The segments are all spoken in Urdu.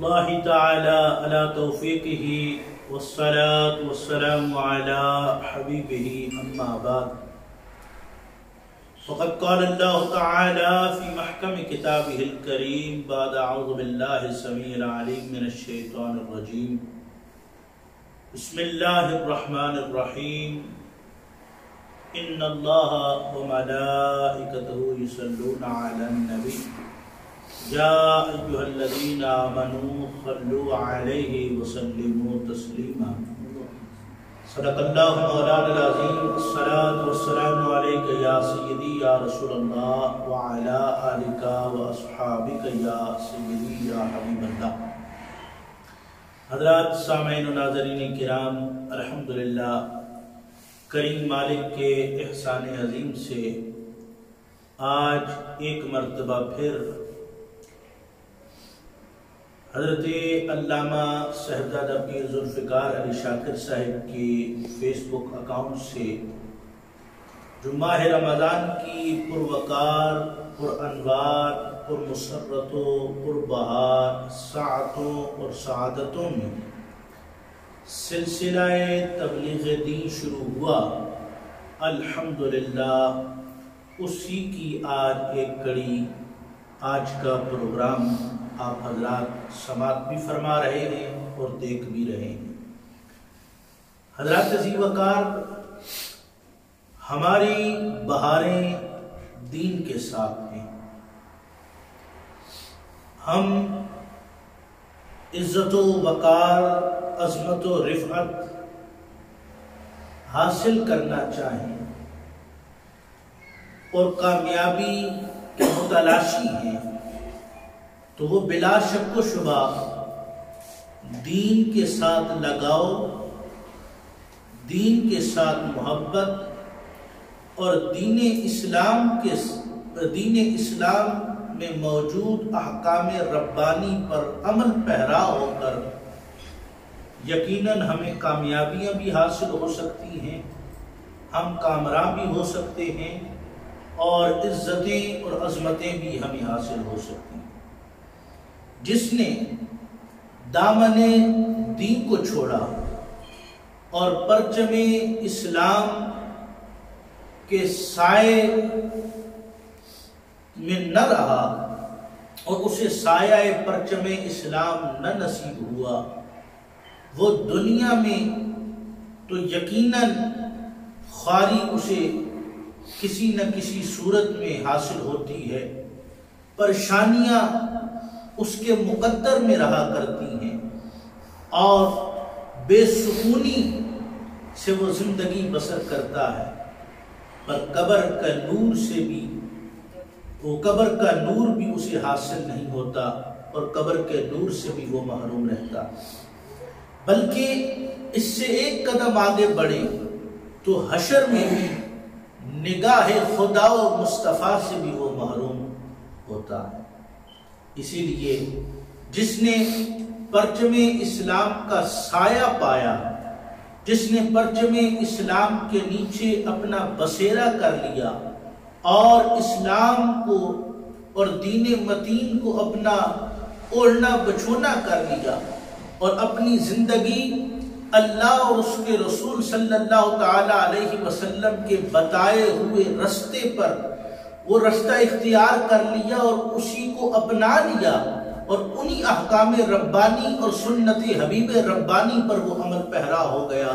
الله تعالى على توفيقه والصلاة والسلام على حبيبه أما بعد فقد قال الله تعالى في محكم كتابه الكريم بعد أعوذ بالله السميع العليم من الشيطان الرجيم بسم الله الرحمن الرحيم إن الله وملائكته يصلون على النبي يا أيها الذين آمنوا صلوا عليه وسلموا تسليما صدق الله مولانا العظيم الصلاة والسلام عليك يا سيدي يا رسول الله وعلى آلك وأصحابك يا سيدي يا حبيب الله. حضرات سامعین و ناظرین کرام، الحمدللہ کریم مالک کے احسان عظیم سے آج ایک مرتبہ پھر حضرت علامہ صاحبزادہ پیر ذوالفقار علی شاکر صاحب کی فیس بک اکاؤنٹ سے جو ماہ رمضان کی پروقار، پر انوار، پر مسرتوں، پر بہار، ساعتوں اور سعادتوں میں سلسلہ تبلیغ دین شروع ہوا، الحمدللہ اسی کی آج ایک کڑی، آج کا پروگرام آپ حضرات سماعت بھی فرما رہے ہیں اور دیکھ بھی رہے ہیں. حضرات عزیز وقار، ہماری بہاریں دین کے ساتھ ہیں. ہم عزت و وقار، عظمت و رفعت حاصل کرنا چاہیں اور کامیابی کے متلاشی ہیں تو وہ بلا شک و شبہ دین کے ساتھ لگاؤ، دین کے ساتھ محبت اور دین اسلام میں موجود احکام ربانی پر عمل پیرا ہو کر یقیناً ہمیں کامیابیاں بھی حاصل ہو سکتی ہیں، ہم کامراں بھی ہو سکتے ہیں اور عزتیں اور عظمتیں بھی ہمیں حاصل ہو سکتی ہیں. جس نے دامن دین کو چھوڑا اور پرچم اسلام کے سائے میں نہ رہا اور اسے سایہ پرچم اسلام نہ نصیب ہوا، وہ دنیا میں تو یقیناً خواری اسے کسی نہ کسی صورت میں حاصل ہوتی ہے، پریشانیاں اس کے مقدر میں رہا کرتی ہیں اور بے سکونی سے وہ زندگی بسر کرتا ہے، پر قبر کا نور بھی اسے حاصل نہیں ہوتا اور قبر کے نور سے بھی وہ محروم رہتا. بلکہ اس سے ایک قدم آگے بڑھے تو حشر میں بھی نگاہ خدا و مصطفیٰ سے بھی وہ محروم ہوتا ہے. اسی لیے جس نے پرچم اسلام کا سایہ پایا، جس نے پرچم اسلام کے نیچے اپنا بسیرا کر لیا اور اسلام کو اور دین متین کو اپنا اوڑھنا بچھونا کر لیا اور اپنی زندگی اللہ اور اس کے رسول صلی اللہ تعالی علیہ وسلم کے بتائے ہوئے رستے پر وہ رستہ اختیار کر لیا اور اسی کو اپنا لیا اور انہی احکام ربانی اور سنت حبیب ربانی پر وہ عمل پیرا ہو گیا،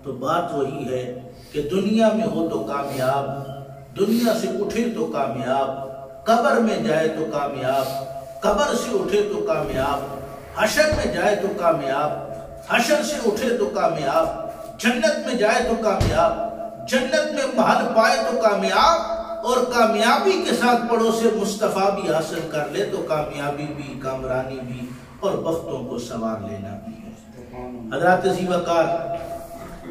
تو بات وہی ہے کہ دنیا میں ہو تو کامیاب، دنیا سے اٹھے تو کامیاب، قبر میں جائے تو کامیاب، قبر سے اٹھے تو کامیاب، حشر میں جائے تو کامیاب، حشر سے اٹھے تو کامیاب، جنت میں جائے تو کامیاب، جنت میں محل پائے تو کامیاب، اور کامیابی کے ساتھ پڑوس مصطفیٰ بھی حاصل کر لے تو کامیابی بھی، کامرانی بھی اور بختوں کو سنوار لینا بھی ہے. حضرات عزیز وقار،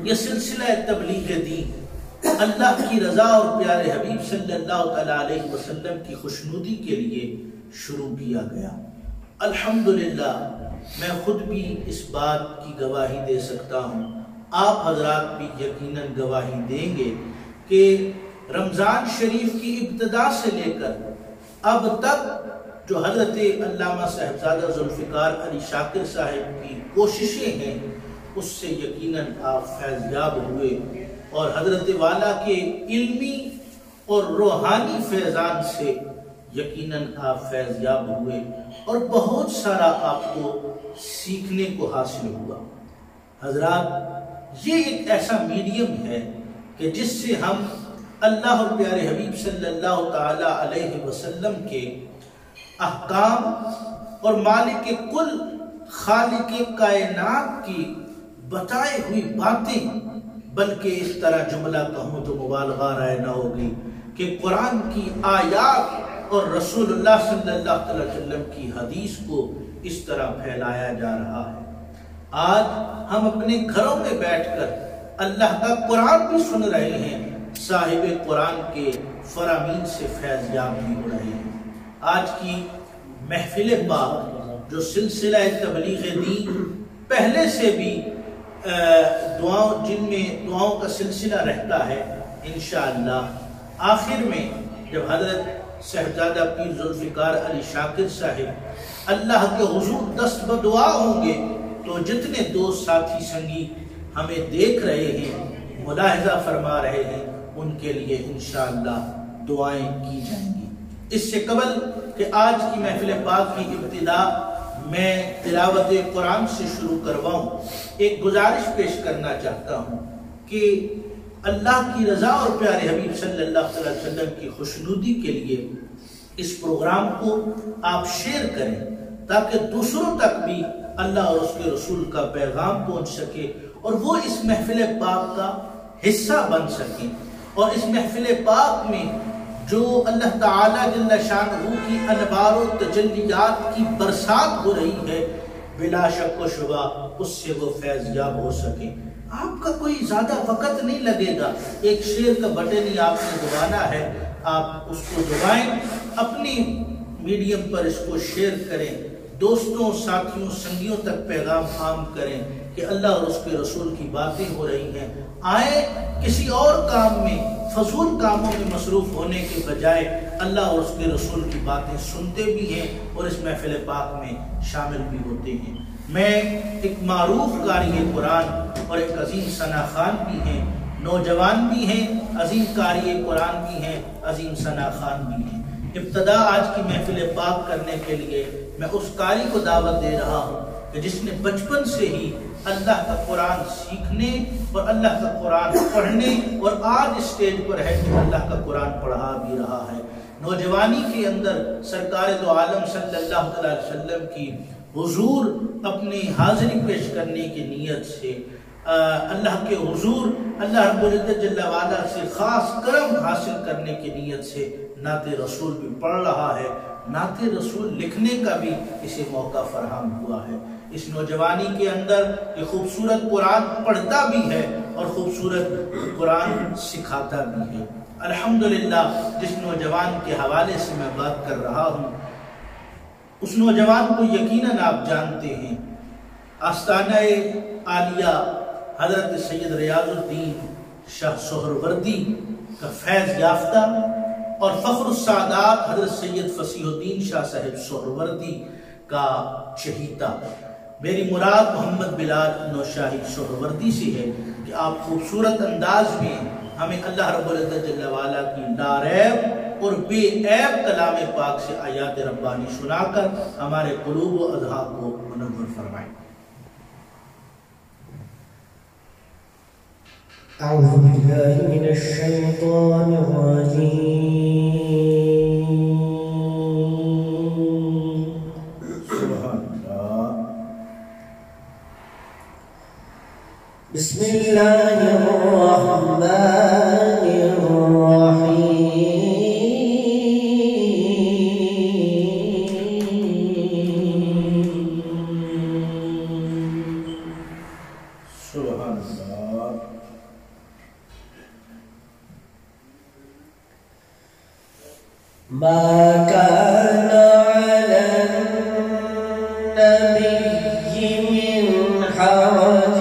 یہ سلسلہ تبلیغ دین اللہ کی رضا اور پیارے حبیب صلی اللہ علیہ وسلم کی خوشنودی کے لیے شروع کیا گیا. الحمدللہ میں خود بھی اس بات کی گواہی دے سکتا ہوں، آپ حضرات بھی یقیناً گواہی دیں گے کہ رمضان شریف کی ابتدا سے لے کر اب تک جو حضرت علامہ صاحبزادہ ذوالفقار علی شاکر صاحب کی کوششیں ہیں اس سے یقیناً آپ فیضیاب ہوئے، اور حضرت والا کے علمی اور روحانی فیضان سے یقیناً آپ فیضیاب ہوئے، اور بہت سارا آپ کو سیکھنے کو حاصل ہوا۔ حضرات، یہ ایک ایسا میڈیم ہے کہ جس سے ہم اللہ اور پیارے حبیب صلی اللہ تعالی علیہ وسلم کے احکام اور مالک کل خالق کائنات کی بتائے ہوئی باتیں، بلکہ اس طرح جملہ کہوں تو مبالغہ رائے نہ ہوگی کہ قرآن کی آیات اور رسول اللہ صلی اللہ علیہ وسلم کی حدیث کو اس طرح پھیلایا جا رہا ہے۔ آج ہم اپنے گھروں میں بیٹھ کر اللہ کا قرآن بھی سن رہے ہیں، صاحب قرآن کے فرامین سے فیضیاب بھی ہو رہے ہیں۔ آج کی محفل پاک جو سلسلہ تبلیغ دین پہلے سے بھی جن میں دعاؤں کا سلسلہ رہتا ہے، انشاءاللہ آخر میں جب حضرت صاحبزادہ پیر ذوالفقار علی شاکر صاحب اللہ کے حضور دست بدعا ہوں گے تو جتنے دوست ساتھی سنگی ہمیں دیکھ رہے ہیں، ملاحظہ فرما رہے ہیں، ان کے لیے انشاءاللہ دعائیں کی جائیں گی۔ اس سے قبل کہ آج کی محفل پاک کی ابتدا میں تلاوت قرآن سے شروع کرواؤں، ایک گزارش پیش کرنا چاہتا ہوں کہ اللہ کی رضا اور پیارے حبیب صلی اللہ علیہ وسلم کی خوشنودی کے لیے اس پروگرام کو آپ شیئر کریں تاکہ دوسروں تک بھی اللہ اور اس کے رسول کا پیغام پہنچ سکے اور وہ اس محفل پاک کا حصہ بن سکیں، اور اس محفل پاک میں جو اللہ تعالیٰ جل شانہ کی انوار و تجلیات کی برسات ہو رہی ہے، بلا شک و شبہ اس سے وہ فیضیاب ہو سکے۔ آپ کا کوئی زیادہ وقت نہیں لگے گا، ایک شیئر کا بٹن ہی آپ نے دبانا ہے، آپ اس کو دبائیں، اپنی میڈیم پر اس کو شیئر کریں، دوستوں ساتھیوں سنگیوں تک پیغام عام کریں کہ اللہ اور اس کے رسول کی باتیں ہو رہی ہیں۔ آئیں کسی اور کام میں، فضول کاموں میں مصروف ہونے کے بجائے اللہ اور اس کے رسول کی باتیں سنتے بھی ہیں اور اس محفل پاک میں شامل بھی ہوتے ہیں۔ میں ایک معروف قاری قرآن اور ایک عظیم ثنا خوان بھی ہیں، نوجوان بھی ہیں، عظیم قاری قرآن بھی ہیں، عظیم ثنا خوان بھی ہیں۔ ابتدا آج کی محفل پاک کرنے کے لیے میں اس قاری کو دعوت دے رہا ہوں کہ جس نے بچپن سے ہی اللہ کا قرآن سیکھنے اور اللہ کا قرآن پڑھنے اور آج اسٹیج پر ہے کہ اللہ کا قرآن پڑھا بھی رہا ہے۔ نوجوانی کے اندر سرکار دو عالم صلی اللہ علیہ وسلم کی حضور اپنی حاضری پیش کرنے کی نیت سے اللہ کے حضور اللہ رب العزت جل وعلا سے خاص کرم حاصل کرنے کی نیت سے نعت رسول بھی پڑھ رہا ہے۔ نعت رسول لکھنے کا بھی اسے موقع فراہم ہوا ہے۔ اس نوجوانی کے اندر یہ خوبصورت قرآن پڑھتا بھی ہے اور خوبصورت قرآن سکھاتا بھی ہے۔ الحمدللہ جس نوجوان کے حوالے سے میں بات کر رہا ہوں اس نوجوان کو یقیناً آپ جانتے ہیں، آستانہ عالیہ حضرت سید ریاض الدین شاہ سہروردی کا فیض یافتہ اور فخر السعادات حضرت سید فصیح الدین شاہ صاحب سہروردی کا چہیتا۔ میری مراد محمد بلال نوشاہی سہروردی سے ہے کہ آپ خوبصورت انداز میں ہمیں اللہ رب العزت جل وعلا کی لا ریب اور بے عیب کلام پاک سے آیات ربانی سنا کر ہمارے قلوب و اذہان کو منور فرمائیں۔ اعوذ باللہ من الشیطان الرجیم، بسم اللہ الرحمن الرحیم، سبحان اللہ۔ ما كان على النبي من حرج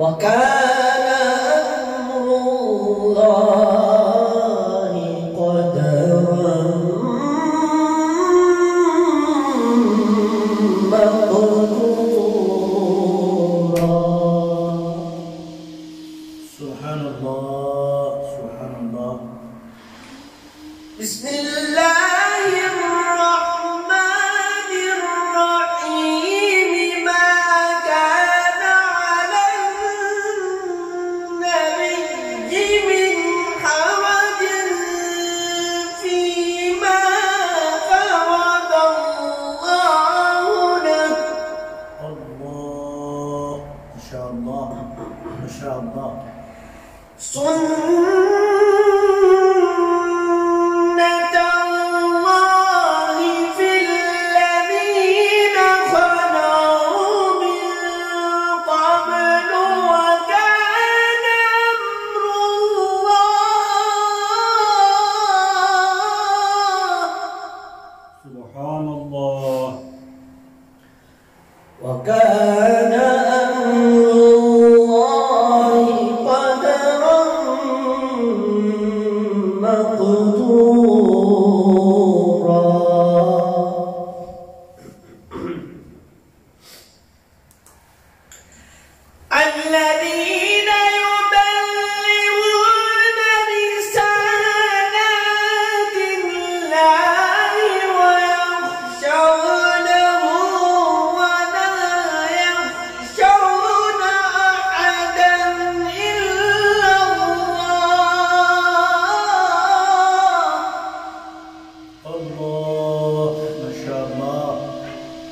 وكان أمر الله قدرا مقدورا. سبحان الله سبحان الله. بسم الله الرحمن الرحيم. ما كان على النبي من حرج فيما فرض الله له. الله ما شاء الله ما شاء الله. سنة الله في الذين خلوا من قبل وكان أمر الله. سبحان الله. وكان أمر الله قدرا مقدورا. الذين يبلغون رسالات الله ويخشونه ولا يخشون أحدا إلا الله. الله ما شاء الله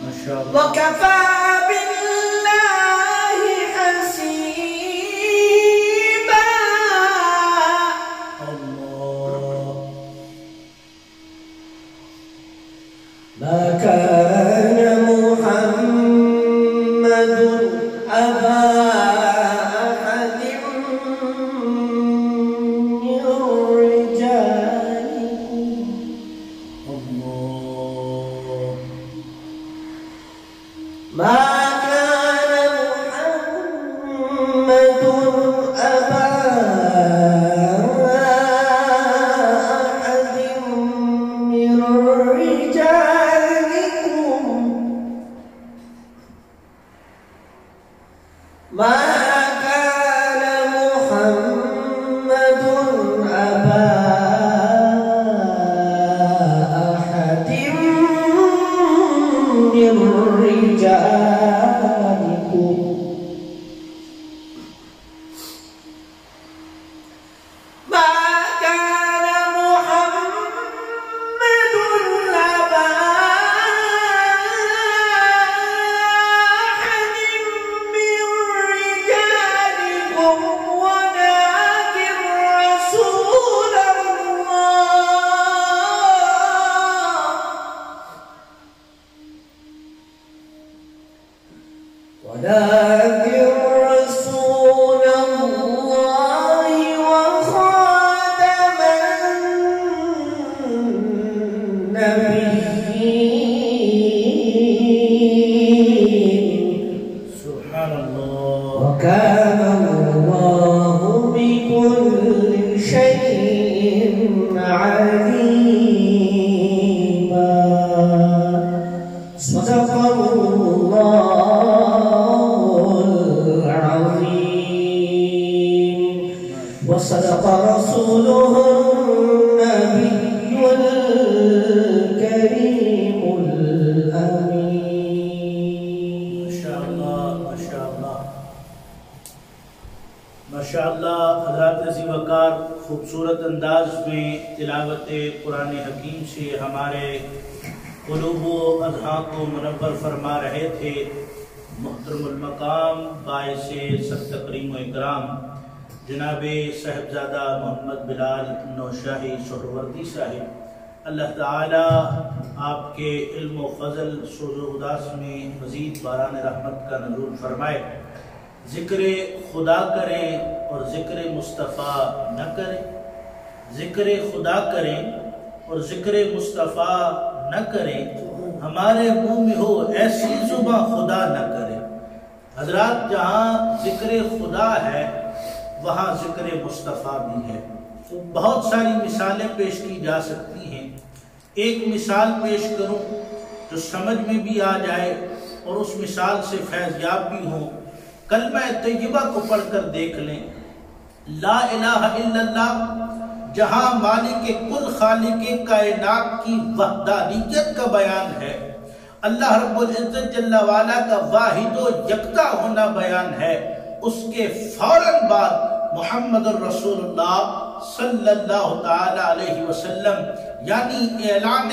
ما شاء الله. وكفى بالله حسيبا. الله. ما كان محمد أبا أحد من رجالكم الله. ما كان محمد أبا أحد من رجالكم. ما كان محمد أبا أحد من رجالكم ما كان محمد أبا أحد من رجالكم ولكن رسول الله وخاتم النبيين. سبحان الله. وكان الله بكل شيء عليما. صدق الله العظيم وصدق رسوله النبي الكريم الأمين. ما شاء الله ما شاء الله ما شاء اللہ. حضرات عزیز وقار خوبصورت انداز میں تلاوت قرآن حکیم سے ہمارے قلوب و اذہان کو منور فرما رہے تھے محترم المقام باعث سب تکریم و اکرام جناب صاحبزادہ محمد بلال نوشاہی سہروردی صاحب. اللہ تعالیٰ آپ کے علم و فضل سوز و اداس میں مزید باران رحمت کا نزول فرمائے. ذکر خدا کریں اور ذکر مصطفیٰ نہ کریں. ذکر خدا کریں اور ذکر مصطفیٰ نہ کریں. ہمارے منہ میں ہو ایسی زباں خدا نہ کرے. حضرات جہاں ذکر خدا ہے وہاں ذکر مصطفیٰ بھی ہے۔ بہت ساری مثالیں پیش کی جا سکتی ہیں، ایک مثال پیش کروں جو سمجھ میں بھی آ جائے اور اس مثال سے فیض یاب بھی ہوں۔ کلمہ طیبہ کو پڑھ کر دیکھ لیں، لا الہ الا اللہ جہاں مالک کل خالق کائنات کی وحدانیت کا بیان ہے، اللہ رب العزت جل وعلا کا واحد و یکتا ہونا بیان ہے، اس کے فوراً بعد محمد الرسول اللہ صلی اللہ تعالی علیہ وسلم یعنی اعلان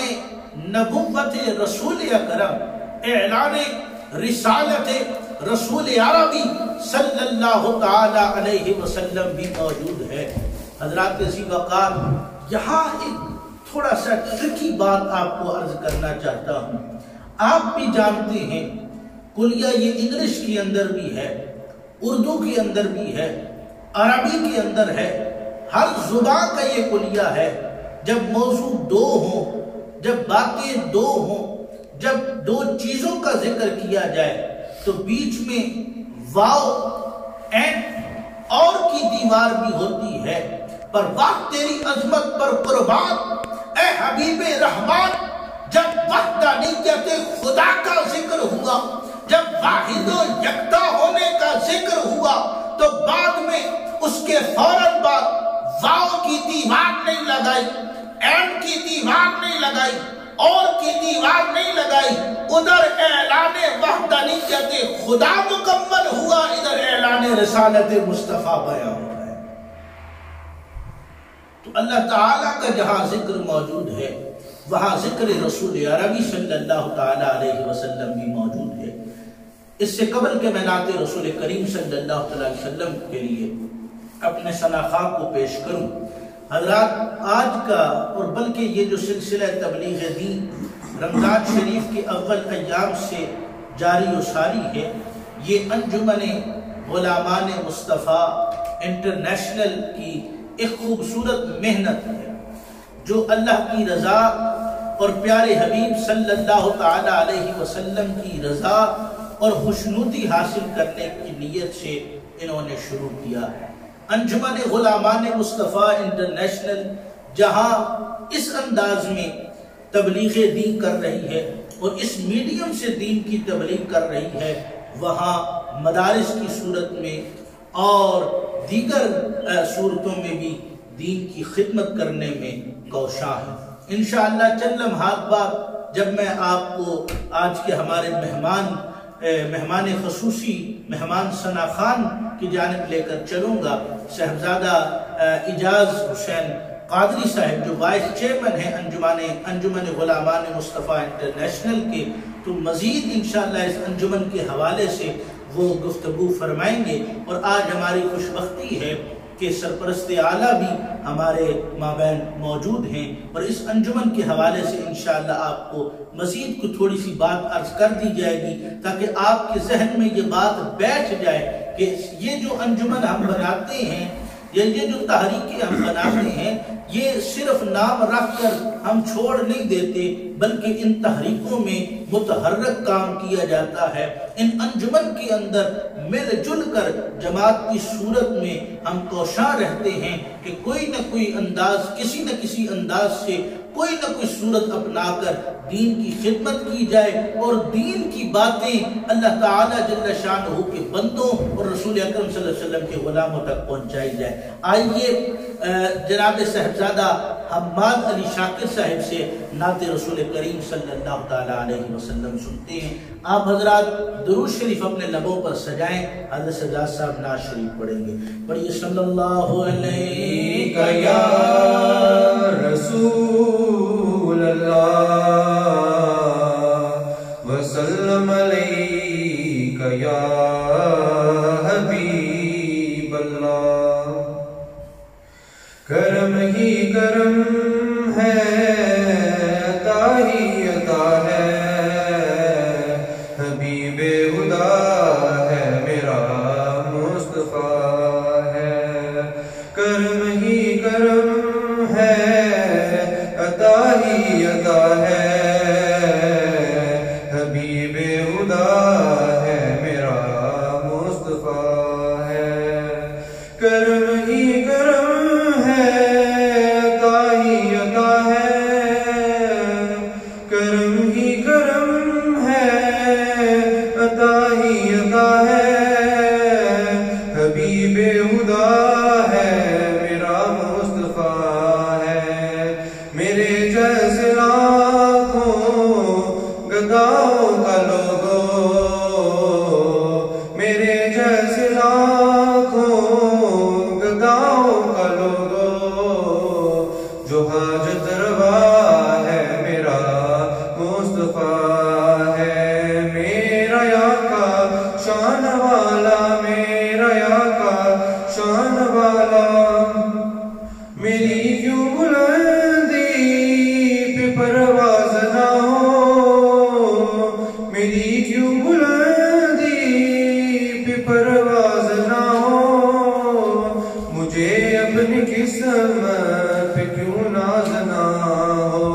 نبوت رسول اکرم، اعلان رسالت رسول عربی صلی اللہ تعالی علیہ وسلم بھی موجود ہے۔ حضرات عزیز وقار، یہاں ایک تھوڑا سا ٹرکی بات آپ کو عرض کرنا چاہتا ہوں۔ آپ بھی جانتے ہیں کلیہ یہ انگلش کے اندر بھی ہے، اردو کے اندر بھی ہے، عربی کے اندر ہے، ہر زبان کا یہ کلیہ ہے۔ جب موضوع دو ہوں، جب باتیں دو ہوں، جب دو چیزوں کا ذکر کیا جائے تو بیچ میں واو اینڈ اور کی دیوار بھی ہوتی ہے۔ پر واہ تیری عظمت پر قربان اے حبیب رحمان، جب وحدانیت خدا کا ذکر ہوا، جب واحد و یکتا ہونے کا ذکر ہوا تو بعد میں اس کے فوراً بعد واو کی دیوار نہیں لگائی، اینڈ کی دیوار نہیں لگائی، اور کی دیوار نہیں لگائی، ادھر اعلان وحدانیت خدا مکمل ہوا، ادھر اعلان رسالت مصطفیٰ بیان ہوا ہے۔ تو اللہ تعالیٰ کا جہاں ذکر موجود ہے وہاں ذکر رسول عربی صلی اللہ تعالی علیہ وسلم بھی موجود ہے۔ اس سے قبل کہ میں نعت رسول کریم صلی اللہ علیہ وسلم کے لیے اپنے ثناخواں کو پیش کروں، حضرات آج کا اور بلکہ یہ جو سلسلہ تبلیغ دین رمضان شریف کے اول ایام سے جاری و ساری ہے، یہ انجمن غلامان مصطفیٰ انٹرنیشنل کی ایک خوبصورت محنت ہے جو اللہ کی رضا اور پیارے حبیب صلی اللہ تعالی علیہ وسلم کی رضا اور خوشنودی حاصل کرنے کی نیت سے انہوں نے شروع کیا ہے۔ انجمن غلامان مصطفیٰ انٹرنیشنل جہاں اس انداز میں تبلیغ دین کر رہی ہے اور اس میڈیم سے دین کی تبلیغ کر رہی ہے، وہاں مدارس کی صورت میں اور دیگر صورتوں میں بھی دین کی خدمت کرنے میں کوشاں ہے۔ انشاءاللہ چند لمحات بعد جب میں آپ کو آج کے ہمارے مہمان خصوصی مہمان ثنا خان کی جانب لے کر چلوں گا، صاحبزادہ اعجاز حسین قادری صاحب جو وائس چیئرمین ہیں انجمن غلامان مصطفیٰ انٹرنیشنل کے، تو مزید انشاءاللہ اس انجمن کے حوالے سے وہ گفتگو فرمائیں گے۔ اور آج ہماری خوشبختی ہے کہ سرپرست اعلیٰ بھی ہمارے مابین موجود ہیں اور اس انجمن کے حوالے سے انشاءاللہ آپ کو مزید کو تھوڑی سی بات عرض کر دی جائے گی تاکہ آپ کے ذہن میں یہ بات بیٹھ جائے کہ یہ جو انجمن ہم بناتے ہیں یا یہ جو تحریکیں ہم بناتے ہیں یہ صرف نام رکھ کر ہم چھوڑ نہیں دیتے، بلکہ ان تحریکوں میں متحرک کام کیا جاتا ہے۔ ان انجمن کے اندر مل جل کر جماعت کی صورت میں ہم کوشاں رہتے ہیں کہ کوئی نہ کوئی انداز، کسی نہ کسی انداز سے کوئی نہ کوئی صورت اپنا کر دین کی خدمت کی جائے اور دین کی باتیں اللہ تعالیٰ جل شانہ کے بندوں اور رسول اکرم صلی اللہ علیہ وسلم کے غلاموں تک پہنچائی جائے۔ آئیے جناب صاحبزادہ حماد علی شاکر صاحب سے نعت رسول کریم صلی اللہ تعالی علیہ وسلم سنتے ہیں۔ آپ حضرات درود شریف اپنے لبوں پر سجائیں، حضرت سجاد صاحب نعت شریف پڑھیں گے۔ پڑھیے صلی اللہ علیہ یا رسول اللہ وسلم علیک یا حبیب اللہ۔ کرم ہی کرم ہے، عطا ہی عطا ہے، حبیب خدا ہے میرا مصطفیٰ ہے۔ کرم ہی کرم ہے، عطا ہی عطا ہے، حبیب خدا ہے میرا یا کا شان والا، میرا یا کا شان والا، میری کیوں بلندی پہ پرواز نہ ہو، میری کیوں بلندی پہ پرواز نہ ہو، مجھے اپنی قسمت پہ کیوں ناز نہ ہو،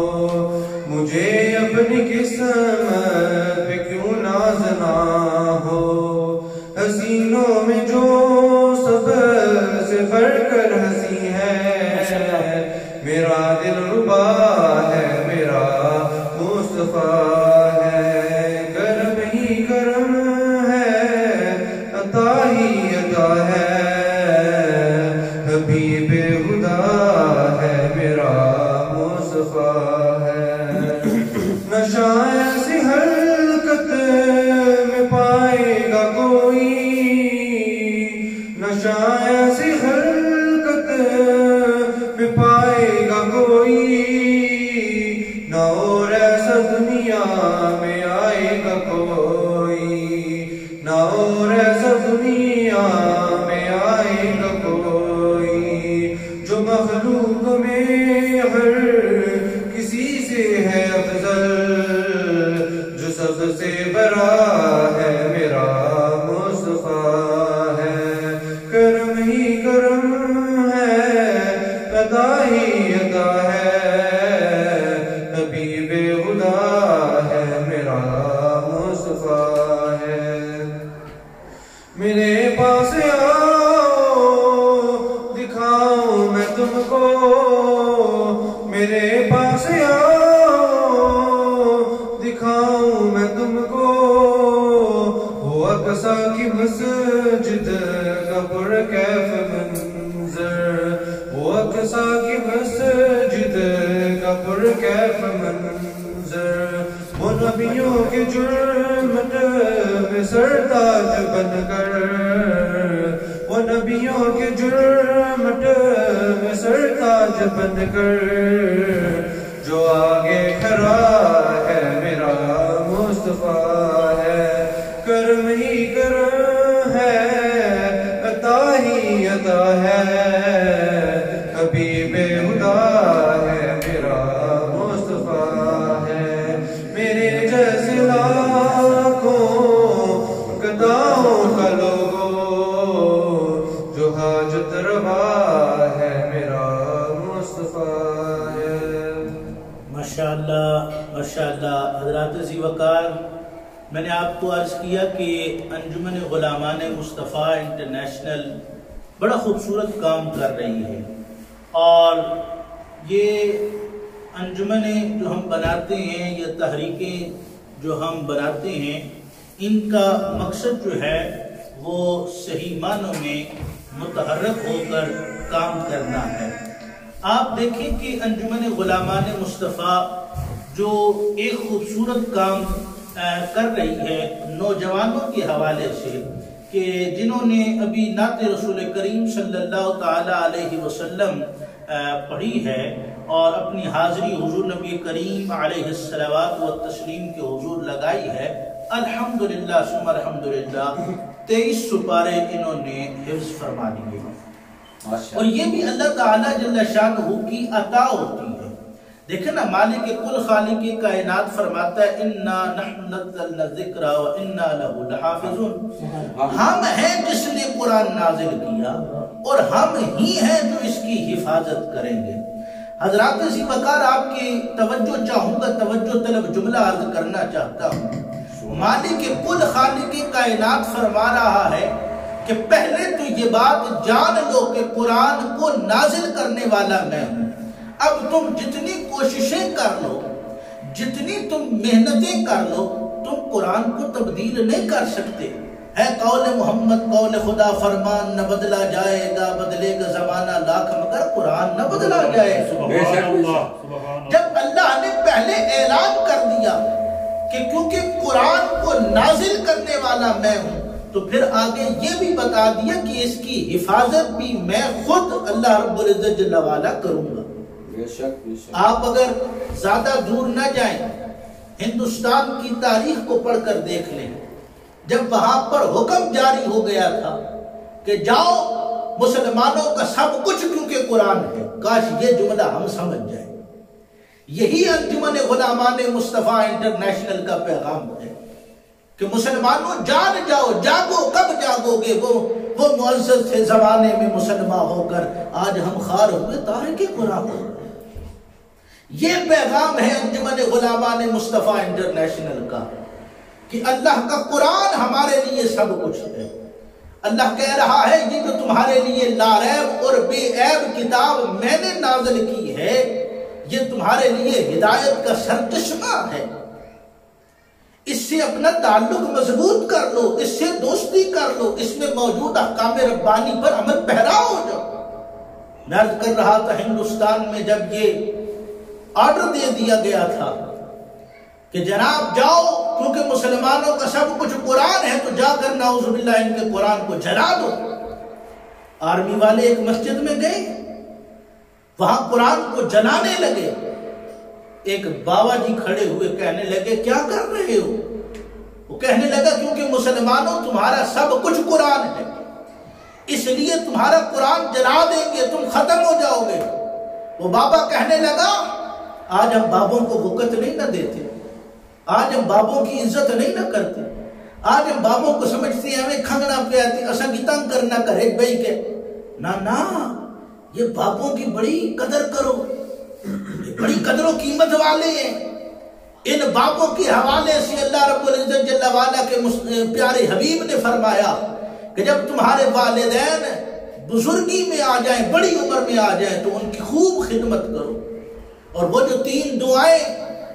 مجھے اپنی قسمت پہ کیوں ناز نہ ہو، حسینوں میں جو سب سے بڑھ کر ہنسی ہے، میرا دل ربا ہے، میرا مصطفیٰ ہے، کرم ہی کرم ہے، عطا ہی عطا ہے، حبیب خدا ہے، میرا مصطفیٰ ہے، نشہ ایسی حلقت میں پائے گا کوئی، نشہ ایسی حلقت میں پائے گا کوئی، نہ اور ایسا دنیا میں آئے گا کوئی، نہ اور ایسا دنیا میں آئے گا کوئی، جو مخلوق میں ہر کسی سے ہے افضل، جو سب سے بڑا ہے، میرا مصطفیٰ ہے، کرم ہی کرم ہے، عطا ہی عطا ہے، حبیب خدا ہے، میرا مصطفیٰ ہے، میرے پاس آؤ دکھاؤں میں تم کو، میرے پاس آؤ دکھاؤں میں تم کو، وہ اقصی کی مسجد کا پرکیف منظر، وہ اقصی کی مسجد کا پرکیف منظر، وہ نبیوں کے جرمٹ میں سرتاج بن کر، وہ نبیوں کے جرمٹ میں سرتاج بن کر، جو آگے کھڑا ہے، میرا مصطفیٰ ہے، کرم ہی کرم ہے، عطا ہی عطا ہے، حبیب خدا ہے، میرا مصطفیٰ ہے، میرے جیسے لاکھوں گداؤں کا لوگو، جو حاجت روا ہے، میرا مصطفیٰ ہے۔ ماشاءاللہ ماشاءاللہ۔ حضرات ذی وقار، میں نے آپ کو عرض کیا کہ انجمن غلامان مصطفیٰ انٹرنیشنل بڑا خوبصورت کام کر رہی ہے، اور یہ انجمنیں جو ہم بناتے ہیں یا تحریکیں جو ہم بناتے ہیں، ان کا مقصد جو ہے وہ صحیح معنوں میں متحرک ہو کر کام کرنا ہے۔ آپ دیکھیں کہ انجمن غلامان مصطفیٰ جو ایک خوبصورت کام کر رہی ہے نوجوانوں کے حوالے سے، کہ جنہوں نے ابھی نعت رسول کریم صلی اللہ تعالی علیہ وسلم پڑھی ہے اور اپنی حاضری حضور نبی کریم علیہ الصلوات والتسلیم کے حضور لگائی ہے، الحمدللہ ثم الحمدللہ 23 سپارے انہوں نے حفظ فرما دیے، اور یہ بھی اللہ تعالیٰ جل شانہ کی عطا ہوتی ہے۔ دیکھیں نا، مالک کل خالق کائنات فرماتا ہے اِنَّا نَحْنُ نَزَّلْنَا الذِّكْرَ وَإِنَّا لَهُ لَحَافِظُونَ، ہم ہیں جس نے قرآن نازل کیا اور ہم ہی ہیں جو اس کی حفاظت کریں گے۔ حضرات ذی وقار، آپ کی توجہ چاہوں گا، توجہ طلب جملہ عرض کرنا چاہتا ہوں۔ مالک کل خالق کائنات فرما رہا ہے کہ پہلے تو یہ بات جان لو کہ قرآن کو نازل کرنے والا میں ہوں۔ اب تم جتنی کوششیں کر لو، جتنی تم محنتیں کر لو، تم قرآن کو تبدیل نہیں کر سکتے۔ ہے قول محمد قول خدا فرمان، نہ بدلا جائے گا بدلے گا زمانہ لاکھ مگر قرآن نہ بدلا جائے گا۔ جب اللہ نے پہلے اعلان کر دیا کہ کیونکہ قرآن کو نازل کرنے والا میں ہوں، تو پھر آگے یہ بھی بتا دیا کہ اس کی حفاظت بھی میں خود اللہ رب العزت جل وعلا کروں گا۔ آپ اگر زیادہ دور نہ جائیں، ہندوستان کی تاریخ کو پڑھ کر دیکھ لیں جب وہاں پر حکم جاری ہو گیا تھا کہ جاؤ مسلمانوں کا سب کچھ کیونکہ قرآن ہے، کاش یہ جملہ ہم سمجھ جائیں۔ یہی انجمن غلامان مصطفیٰ انٹرنیشنل کا پیغام ہے کہ مسلمانوں جان جاؤ، جاگو، کب جاگو گے؟ وہ معزز تھے زمانے میں مسلمان ہو کر، آج ہم خار ہوئے تارک قرآن ہو۔ یہ پیغام ہے انجمن غلامان مصطفیٰ انٹرنیشنل کا کہ اللہ کا قرآن ہمارے لیے سب کچھ ہے۔ اللہ کہہ رہا ہے یہ جو تمہارے لیے لاریب اور بے عیب کتاب میں نے نازل کی ہے، یہ تمہارے لیے ہدایت کا سرچشمہ ہے، اس سے اپنا تعلق مضبوط کر لو، اس سے دوستی کر لو، اس میں موجود احکام ربانی پر عمل پیرا ہو جاؤ۔ میں عرض کر رہا تھا ہندوستان میں جب یہ آرڈر دے دیا گیا تھا کہ جناب جاؤ کیونکہ مسلمانوں کا سب کچھ قرآن ہے، تو جا کر نعوذ باللہ ان کے قرآن کو جلا دو۔ آرمی والے ایک مسجد میں گئے، وہاں قرآن کو جلانے لگے۔ ایک بابا جی کھڑے ہوئے کہنے لگے کیا کر رہے ہو؟ وہ کہنے لگا کیونکہ مسلمانوں تمہارا سب کچھ قرآن ہے، اس لیے تمہارا قرآن جلا دیں گے، تم ختم ہو جاؤ گے۔ وہ بابا کہنے لگا آج ہم بابوں کو وقت نہیں نہ دیتے، آج ہم بابوں کی عزت نہیں نہ کرتے، آج ہم بابوں کو سمجھتے ہیں ہمیں کھنگنا پہ آتی اسا کی تنگ کرنا کرے بھائی کے نا یہ بابوں کی بڑی قدر کرو، بڑی قدر و قیمت والے ہیں۔ ان بابوں کے حوالے سے اللہ رب العزت جل وعلا کے پیارے حبیب نے فرمایا کہ جب تمہارے والدین بزرگی میں آ جائیں، بڑی عمر میں آ جائیں، تو ان کی خوب خدمت کرو۔ اور وہ جو 3 دعائیں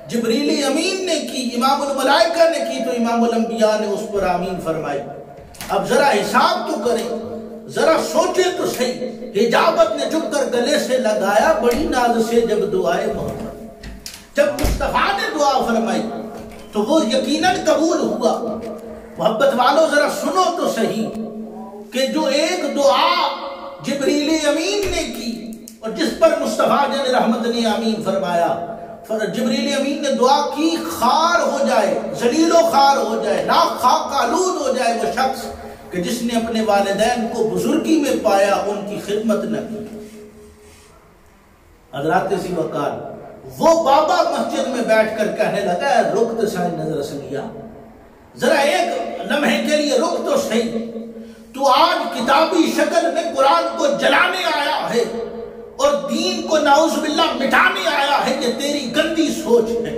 جبریل امین نے کی، امام الملائکہ نے کی، تو امام الانبیاء نے اس پر آمین فرمائی۔ اب ذرا حساب تو کریں، ذرا سوچیں تو صحیح، اجابت نے جھک کر گلے سے لگایا بڑی ناز سے جب دعائے محمد، جب مصطفیٰ نے دعا فرمائی تو وہ یقیناً قبول ہوا۔ محبت والوں ذرا سنو تو صحیح کہ جو ایک دعا جبریل امین نے کی اور جس پر مصطفیٰ جن رحمت نے آمین فرمایا، جبریل امین نے دعا کی خار ہو جائے، ذلیل و خار ہو جائے، ناک خاک آلود ہو جائے وہ شخص کہ جس نے اپنے والدین کو بزرگی میں پایا، ان کی خدمت نہ کی۔ حضرات سی وقار وہ بابا مسجد میں بیٹھ کر کہنے لگا رک تو صحیح نظر سنگیا، ذرا ایک لمحے کے لیے رک تو صحیح، تو آج کتابی شکل میں قرآن کو جلانے آیا ہے اور دین کو نعوذ باللہ مٹانے آیا ہے، یہ تیری گندی سوچ ہے۔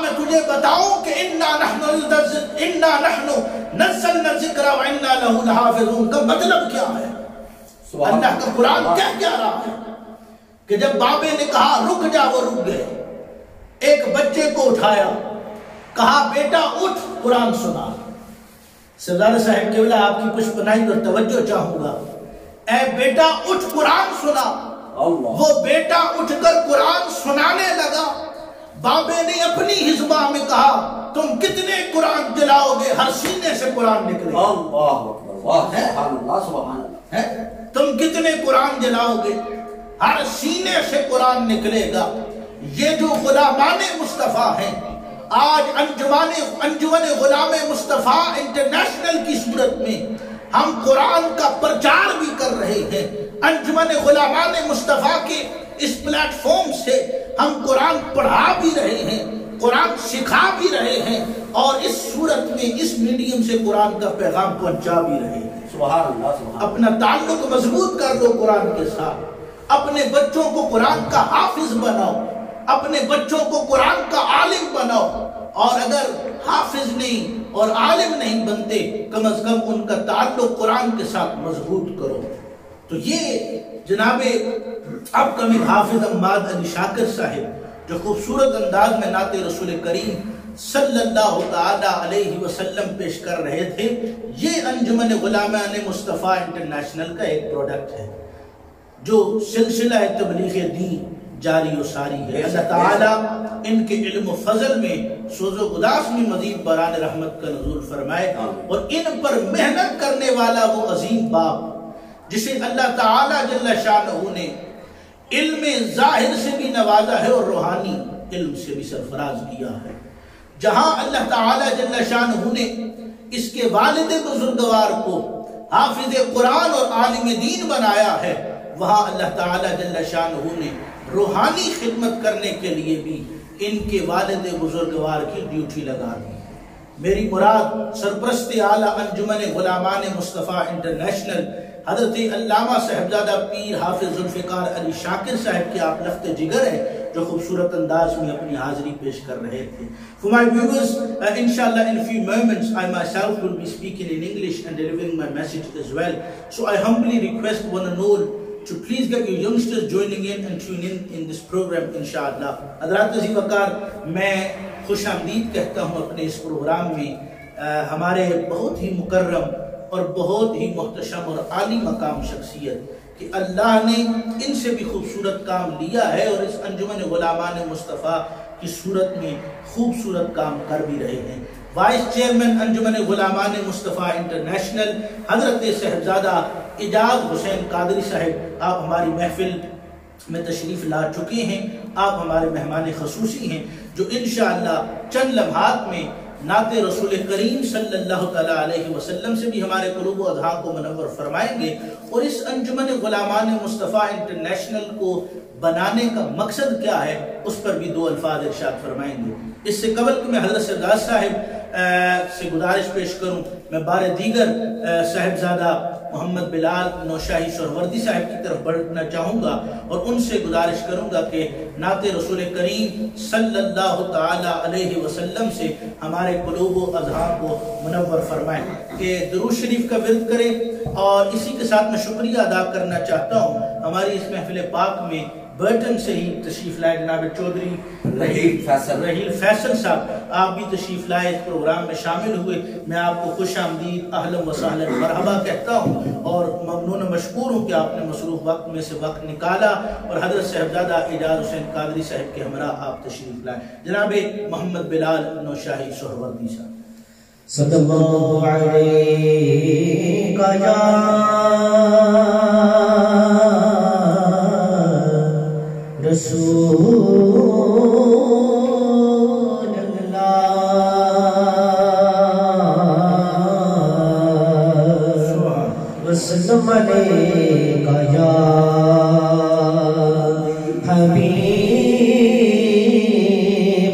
میں تجھے بتاؤں کہ انا نحن نزلنا الذکر وانا له لحافظون کا مطلب کیا ہے؟ اللہ کا قرآن کیا رہا ہے کہ جب بابے نے کہا رک جا، وہ رک گئے۔ ایک بچے کو اٹھایا، کہا بیٹا اٹھ قرآن سنا۔ سردار صاحب قبلہ آپ کی کچھ پناہی اور توجہ چاہوں گا، اے بیٹا اٹھ قرآن سنا۔ وہ بیٹا اٹھ کر قرآن سنانے لگا۔ بابے نے اپنی حزبہ میں کہا تم کتنے قرآن جلاؤ گے؟ ہر سینے سے قرآن نکلے گا۔ تم کتنے قرآن جلاؤ گے؟ ہر سینے سے قرآن نکلے گا۔ یہ جو غلامان مصطفیٰ ہیں، آج انجمن غلام مصطفیٰ انٹرنیشنل کی صورت میں ہم قرآن کا پرچار بھی کر رہے ہیں۔ انجمن غلامان مصطفیٰ کے اس پلیٹ فارم سے ہم قرآن پڑھا بھی رہے ہیں، قرآن سکھا بھی رہے ہیں، اور اس صورت میں اس میڈیم سے قرآن کا پیغام پہنچا بھی رہے ہیں۔ سبحان اللہ، سبحان۔ اپنا تعلق مضبوط کر لو قرآن کے ساتھ، اپنے بچوں کو قرآن کا حافظ بناؤ، اپنے بچوں کو قرآن کا عالم بناؤ، اور اگر حافظ نہیں اور عالم نہیں بنتے کم از کم ان کا تعلق قرآن کے ساتھ مضبوط کرو۔ تو یہ جناب اب کمنگ حافظ عماد علی شاکر صاحب جو خوبصورت انداز میں نعت رسول کریم صلی اللہ تعالی علیہ وسلم پیش کر رہے تھے، یہ انجمن غلامان مصطفیٰ انٹرنیشنل کا ایک پروڈکٹ ہے جو سلسلہ تبلیغ دین جاری و ساری ہے۔ اللہ تعالیٰ ان کے علم و فضل میں سوز و گداس میں مزید باران رحمت کا نزول فرمائے، اور ان پر محنت کرنے والا وہ عظیم باپ جسے اللہ تعالیٰ جل شانہ نے علم ظاہر سے بھی نوازا ہے اور روحانی علم سے بھی سرفراز کیا ہے، جہاں اللہ تعالیٰ جل شانہ نے اس کے والد بزرگوار کو حافظ قرآن اور عالم دین بنایا ہے، وہاں اللہ تعالیٰ جل شانہ نے روحانی خدمت کرنے کے لیے بھی ان کے والد بزرگوار کی ڈیوٹی لگا دی۔ میری مراد سرپرست اعلیٰ انجمن غلامان مصطفیٰ انٹرنیشنل حضرت علامہ صاحبزادہ پیر حافظ ذوالفقار علی شاکر صاحب کے آپ لخت جگر ہیں، جو خوبصورت انداز میں اپنی حاضری پیش کر رہے تھے۔ For my viewers, inshallah in a few moments I myself will be speaking in English and delivering my message as well. So I humbly request one and all to please get your youngsters joining in and tune in this program inshallah. حضرات عزیز وقار، میں خوش آمدید کہتا ہوں اپنے اس پروگرام میں ہمارے بہت ہی مکرم اور بہت ہی محتشم اور عالی مقام شخصیت کہ اللہ نے ان سے بھی خوبصورت کام لیا ہے اور اس انجمن غلامان مصطفیٰ کی صورت میں خوبصورت کام کر بھی رہے ہیں۔ وائس چیئرمین انجمن غلامان مصطفیٰ انٹرنیشنل حضرت صاحبزادہ اعجاز حسین قادری صاحب، آپ ہماری محفل میں تشریف لا چکے ہیں، آپ ہمارے مہمان خصوصی ہیں جو انشاءاللہ چند لمحات میں نعت رسول کریم صلی اللہ علیہ وسلم سے بھی ہمارے قلوب و اذہان کو منور فرمائیں گے، اور اس انجمن غلامان مصطفیٰ انٹرنیشنل کو بنانے کا مقصد کیا ہے اس پر بھی دو الفاظ ارشاد فرمائیں گے۔ اس سے قبل کہ میں حضرت سردار صاحب سے گزارش پیش کروں، میں بار دیگر صاحبزادہ محمد بلال نوشاہی سہروردی صاحب کی طرف بڑھنا چاہوں گا اور ان سے گزارش کروں گا کہ نعت رسول کریم صلی اللہ تعالی علیہ وسلم سے ہمارے قلوب و اذہان کو منور فرمائیں، کہ درود شریف کا ورد کریں۔ اور اسی کے ساتھ میں شکریہ ادا کرنا چاہتا ہوں ہماری اس محفل پاک میں برٹن سے ہی تشریف لائے جناب چودھری رحیل فیصل صاحب، آپ بھی تشریف لائے، اس پروگرام میں شامل ہوئے۔ میں آپ کو خوش آمدید، اہلا و سہلا، مرحبا کہتا ہوں اور ممنون مشکور ہوں کہ آپ نے مصروف وقت میں سے وقت نکالا اور حضرت صاحبزادہ اعجاز حسین قادری صاحب کے ہمراہ آپ تشریف لائے۔ جناب محمد بلال نوشاہی سہروردی صاحب۔ صلی اللہ علیہ یا رسول اللہ وسلم علیک یا حبیب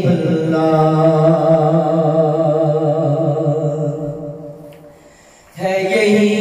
اللہ۔ ہے یہی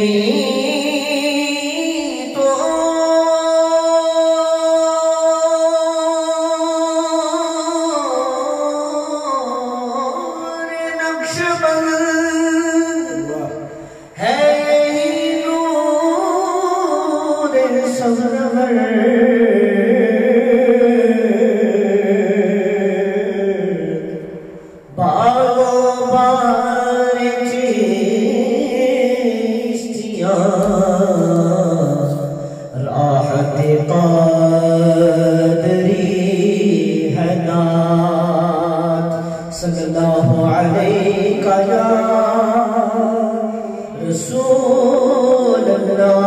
صلی اللہ علیہ یا رسول اللہ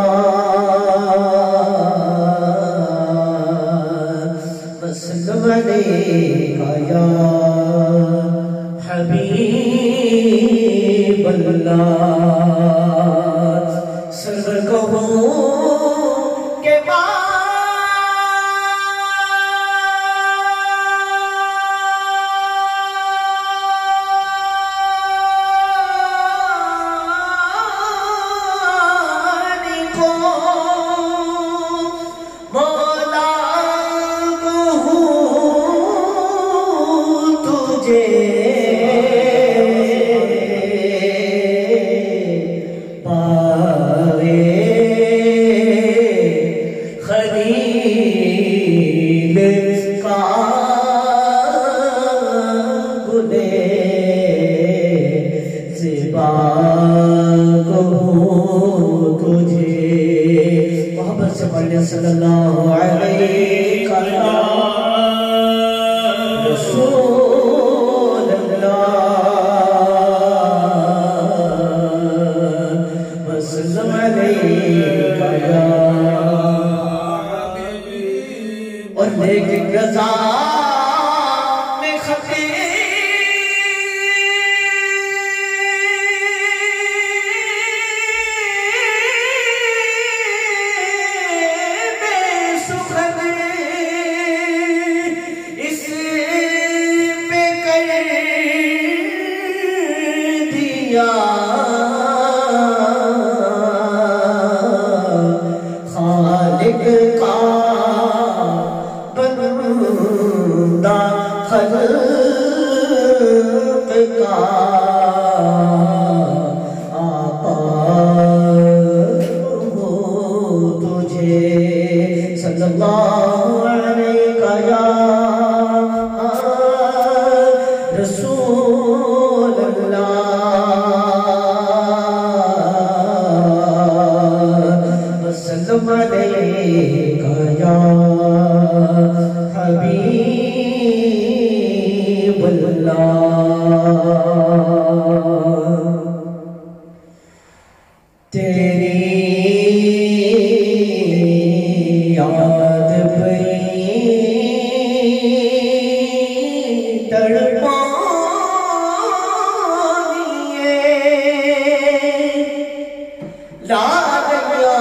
وسلم علیہ یا حبیب اللہ۔ سرور کہوں کہ صلی اللہ علیہ رسول اللہ وسلم علیہ اور لیکن رضا میں خطے تیری یاد پئی تڑپانی لالیاں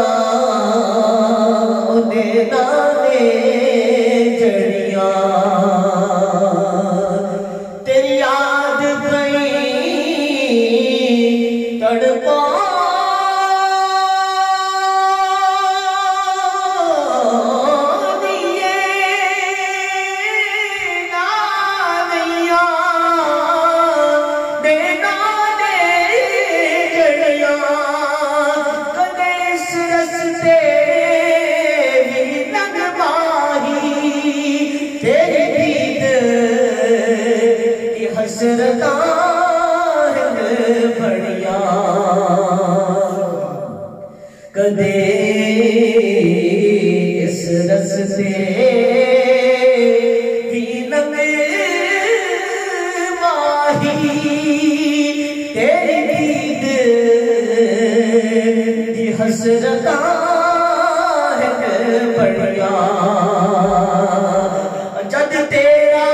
دینا نے جڑیاں تیری یاد پئی تڑپانی بڑیا کدے اس رستے بھی نمے ماہی تیری دید دی حسرتاں بڑیا جد تیرا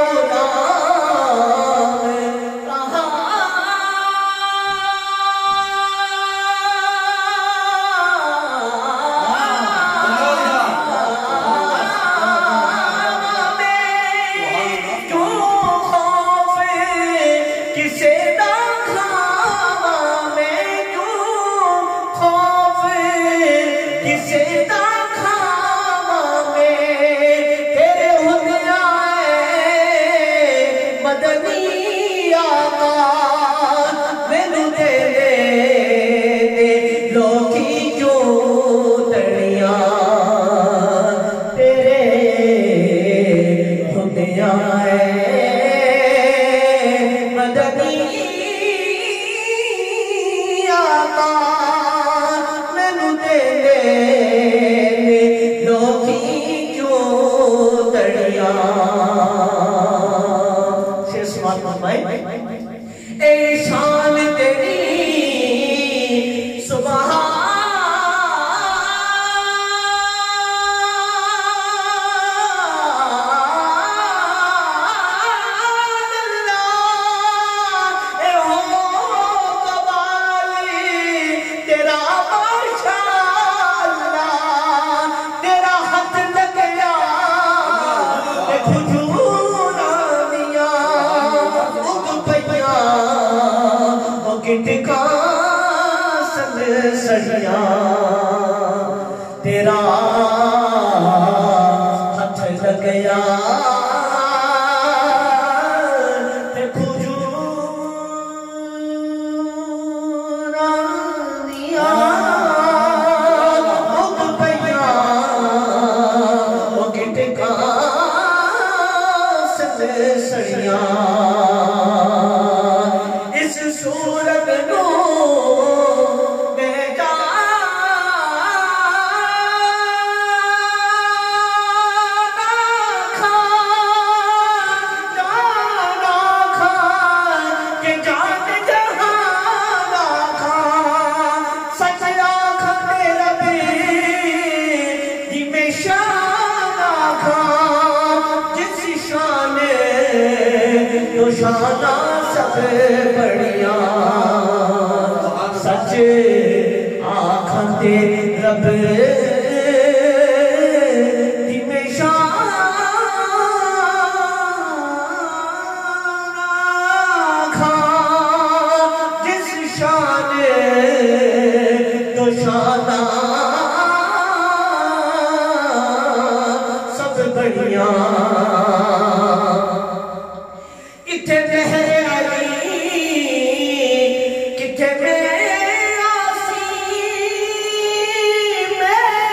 اے شان تیری سبحان اللہ اے ہو قوالی تیرا ماشاءاللہ تیرا ہاتھ لگیا اے کھجورانیاں کٹکا سل سڑیا تیرا ہاتھ لگیا کھجورانیاں اگ پیا وہ کٹکا سل سڑیا اس صورت نو شانہ سب بڑیا سچ آنکھاں تے رب دی میں شان آنکھاں جس شان تو شانہ سب بڑیا کتھے مہر علی کتھے میں آسی میں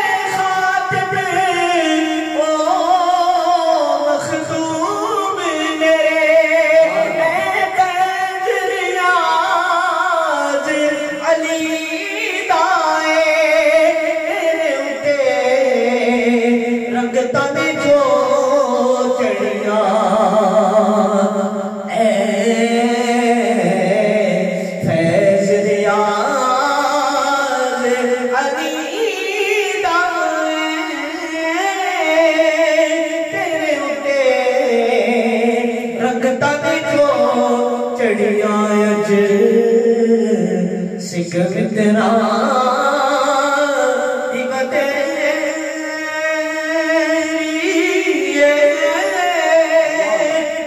تیرا ہمت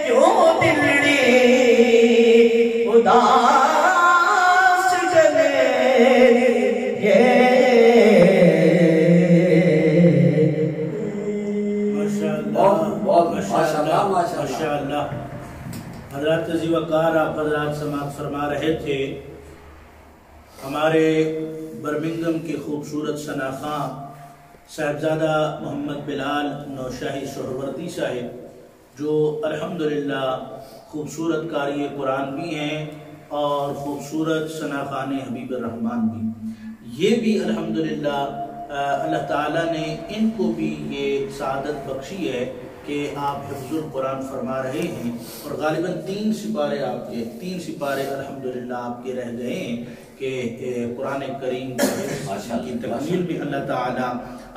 کیوں دلڑی اداس جلے ماشاءاللہ حضرات عزیز وقار آپ حضرات سماعت فرما رہے تھے ہمارے برمنگم کے خوبصورت شناخواں صاحبزادہ محمد بلال نوشاہی سہروردی صاحب جو الحمدللہ خوبصورت قاری قرآن بھی ہیں اور خوبصورت شناخوان حبیب الرحمن بھی، یہ بھی الحمدللہ اللہ تعالیٰ نے ان کو بھی یہ سعادت بخشی ہے کہ آپ حفظ القرآن فرما رہے ہیں، اور غالباً 3 سپارے الحمدللہ آپ کے رہ گئے ہیں کہ قرآن کریم کی تکمیل بھی اللہ تعالیٰ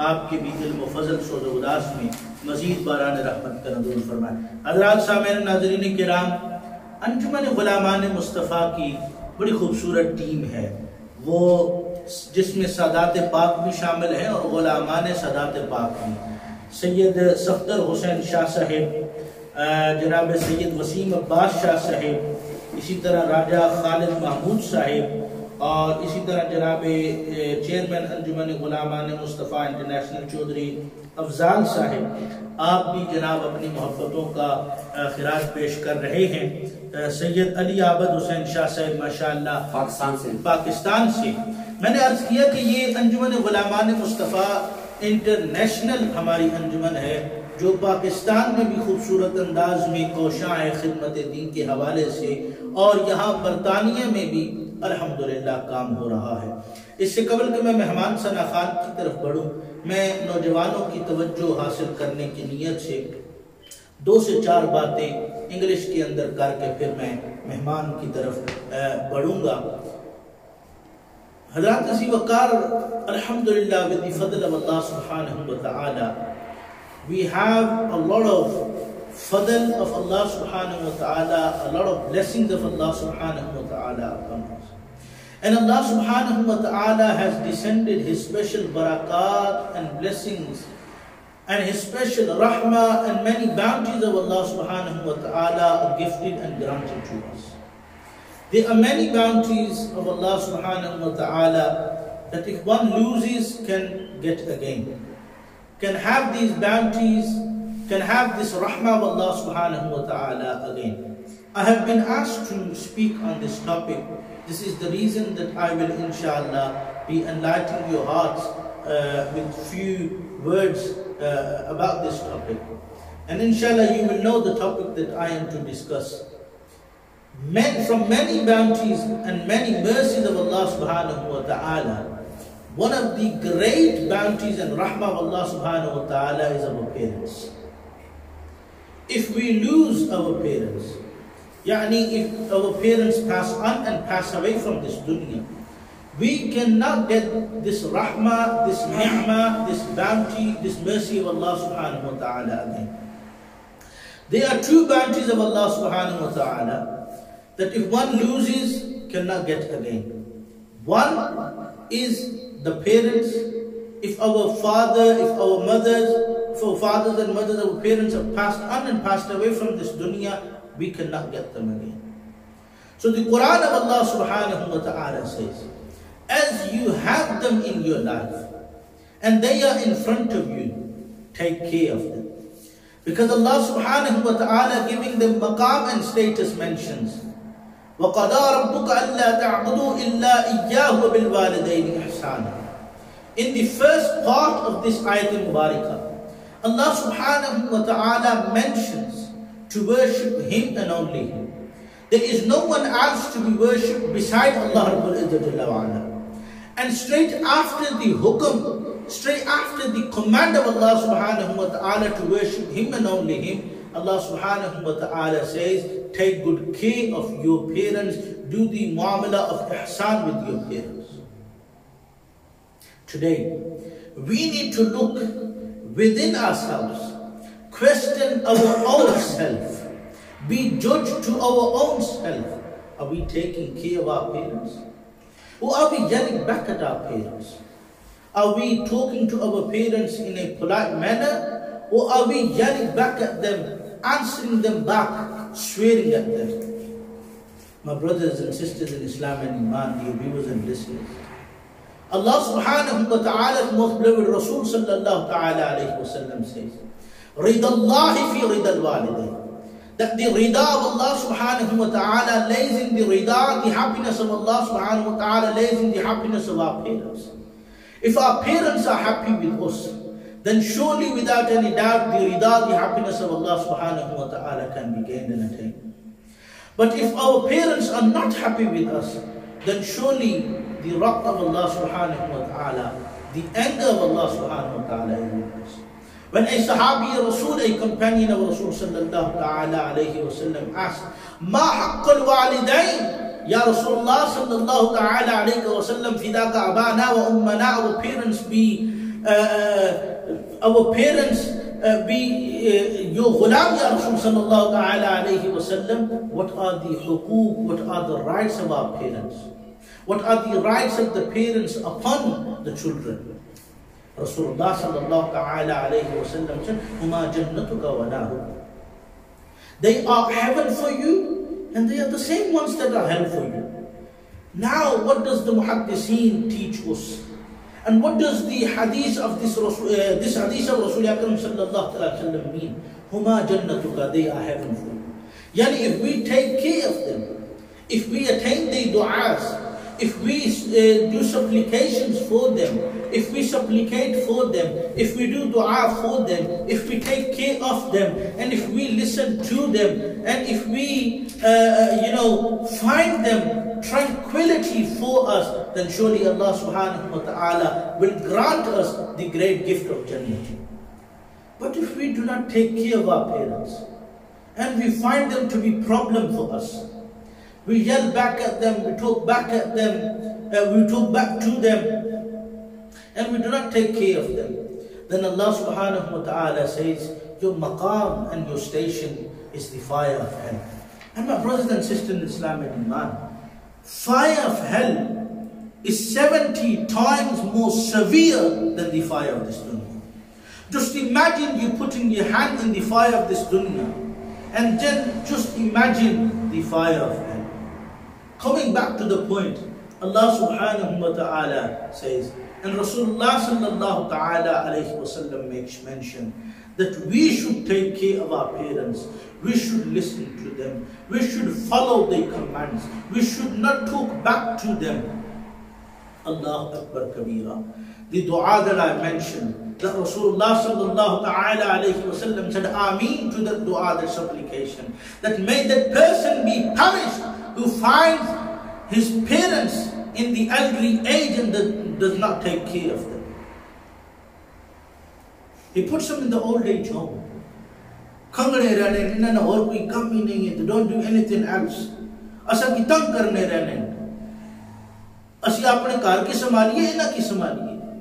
آپ کے بھی علم و فضل سود و اداس میں مزید باران رحمت کا نزول فرمائے۔ حضرات سامعین ناظرین کرام، انجمن غلامان مصطفیٰ کی بڑی خوبصورت ٹیم ہے، وہ جس میں سادات پاک بھی شامل ہیں اور غلامان سادات پاک بھی، سید صفدر حسین شاہ صاحب، جناب سید وسیم عباس شاہ صاحب، اسی طرح راجہ خالد محمود صاحب، اور اسی طرح جناب چیئرمین انجمن غلامان مصطفیٰ انٹرنیشنل چودھری افضال صاحب، آپ بھی جناب اپنی محبتوں کا خراج پیش کر رہے ہیں۔ سید علی عابد حسین شاہ صاحب ماشاءاللہ پاکستان سے، میں نے عرض کیا کہ یہ انجمن غلامان مصطفیٰ انٹرنیشنل ہماری انجمن ہے جو پاکستان میں بھی خوبصورت انداز میں کوشاں ہے خدمت دین کے حوالے سے، اور یہاں برطانیہ میں بھی الحمدللہ کام ہو رہا ہے۔ اس سے قبل کہ میں مہمان ثنا خان کی طرف بڑھوں، میں نوجوانوں کی توجہ حاصل کرنے کی نیت سے 2 سے 4 باتیں انگلش کے اندر کر کے پھر میں مہمان کی طرف بڑھوں گا۔ حضرات عزیز وقار، الحمدللہ with the fadl of Allah subhanahu wa ta'ala, we have a lot of fadl of Allah subhanahu wa ta'ala, a lot of blessings of Allah subhanahu wa ta'ala upon us. And Allah subhanahu wa ta'ala has descended His special barakat and blessings and His special rahmah and many bounties of Allah subhanahu wa ta'ala are gifted and granted to us. There are many bounties of Allah subhanahu wa ta'ala that if one loses can get again, can have these bounties, can have this rahmah of Allah subhanahu wa ta'ala again. I have been asked to speak on this topic. This is the reason that I will inshallah be enlightening your hearts with few words about this topic. And inshallah you will know the topic that I am to discuss. From many bounties and many mercies of Allah subhanahu wa ta'ala, one of the great bounties and rahmah of Allah subhanahu wa ta'ala is our parents. If we lose our parents, if our parents pass on and pass away from this dunya, we cannot get this rahmah, this ni'mah, this bounty, this mercy of Allah subhanahu wa ta'ala again. There are 2 bounties of Allah subhanahu wa ta'ala that if one loses, cannot get again. One is the parents. If our fathers and mothers, our parents have passed on and passed away from this dunya, we cannot get them again. So the Quran of Allah subhanahu wa ta'ala says, as you have them in your life, and they are in front of you, take care of them. Because Allah subhanahu wa ta'ala giving them maqam and status mentions, وَقَضَى رَبُّكَ أَلَّا تَعْبُدُوا إِلَّا إِيَّاهُ وَبِالْوَالِدَيْنِ إِحْسَانًا. In the first part of this ayat al-Mubarakah, Allah subhanahu wa ta'ala mentions to worship Him and only Him. There is no one else to be worshipped beside Allah Rabbul Izzat Jalla wa Ala. And straight after the hukam, straight after the command of Allah subhanahu wa ta'ala to worship Him and only Him, Allah subhanahu wa ta'ala says, take good care of your parents, do the muamala of ihsan with your parents. Today, we need to look within ourselves, question our own self, be judged to our own self. Are we taking care of our parents? Or are we yelling back at our parents? Are we talking to our parents in a polite manner? Or are we yelling back at them, answering them back, swearing at them? My brothers and sisters in Islam and Iman, dear viewers and listeners, Allah subhanahu wa ta'ala's most beloved Rasul sallallahu ta'ala alayhi wa sallam says, Rida Allahi fi rida al-walidayn. That the rida of Allah subhanahu wa ta'ala lays in the rida, the happiness of Allah subhanahu wa ta'ala lays in the happiness of our parents. If our parents are happy with us, then surely without any doubt the rida, the happiness of Allah subhanahu wa ta'ala can be gained and attained. But if our parents are not happy with us, then surely the wrath of Allah subhanahu wa ta'ala, the anger of Allah subhanahu wa ta'ala is with us. When a Sahabi Rasul, a companion of Rasul sallallahu ta'ala alayhi wa sallam asked, Ma haqqal walidayn? Ya Rasulullah sallallahu ta'ala alayhi wa sallam, fidaka abana wa ummana, our parents be your ghulam, Ya Rasul sallallahu ta'ala alayhi wa sallam. What are the huquq, what are the rights of our parents? What are the rights of the parents upon the children? Rasulullah sallallahu ta'ala alayhi wa sallam said, Huma jannatuka wa naru. They are heaven for you, and they are the same ones that are hell for you. Now, what does the muhaddiseen teach us? And what does the hadith of this hadith of Rasul Akram sallallahu ta'ala sallam mean? Huma jannatuka, they are heaven for you. Yani, if we take care of them, if we attain their du'as, if we do supplications for them, if we supplicate for them, if we do dua for them, if we take care of them, and if we listen to them, and if we, find them tranquility for us, then surely Allah subhanahu wa ta'ala will grant us the great gift of Jannah. But if we do not take care of our parents, and we find them to be a problem for us, we yell back at them, we talk back at them, we talk back to them, and we do not take care of them, then Allah subhanahu wa ta'ala says, your maqam and your station is the fire of hell. And my brothers and sisters in Islam and Iman, fire of hell is 70 times more severe than the fire of this dunya. Just imagine you putting your hand in the fire of this dunya, and then just imagine the fire of hell. Coming back to the point, Allah subhanahu wa ta'ala says, and Rasulullah sallallahu ta'ala alayhi wa sallam makes mention that we should take care of our parents, we should listen to them, we should follow their commands, we should not talk back to them. Allahu Akbar Kabira. The dua that I mentioned, that Rasulullah sallallahu ta'ala alayhi wa sallam said Ameen to that dua, that supplication, that may that person be punished who finds his parents in the elderly age and does not take care of them. He puts them in the old age home. They don't do anything else.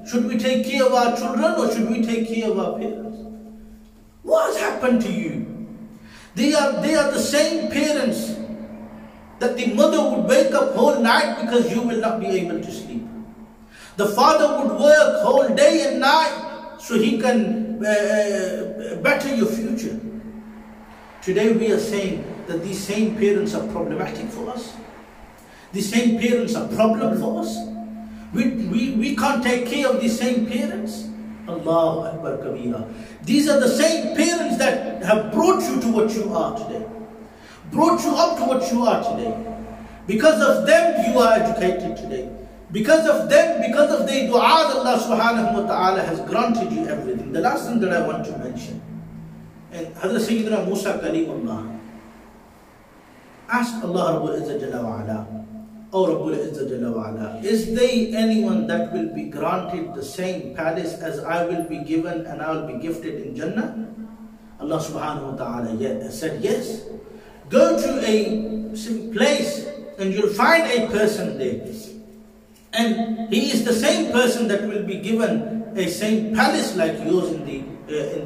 Should we take care of our children or should we take care of our parents? What has happened to you? They are the same parents that the mother would wake up whole night because you will not be able to sleep. The father would work whole day and night so he can better your future. Today we are saying that these same parents are problematic for us. The same parents are problem for us. We can't take care of these same parents. Allahu Akbar Kabira. These are the same parents that have brought you to what you are today. Brought you up to what you are today. Because of them you are educated today. Because of them, because of their du'as, Allah subhanahu wa ta'ala has granted you everything. The last thing that I want to mention, and Hazrat Sayyidina Musa Kalimullah asked Allah Rabbul Izzah Jalla wa Ala, O Rabbul Izzah Jalla wa Ala, is there anyone that will be granted the same palace as I will be given and I will be gifted in Jannah? Allah subhanahu wa ta'ala said yes. Go to a place and you'll find a person there. And he is the same person that will be given a same palace like yours in the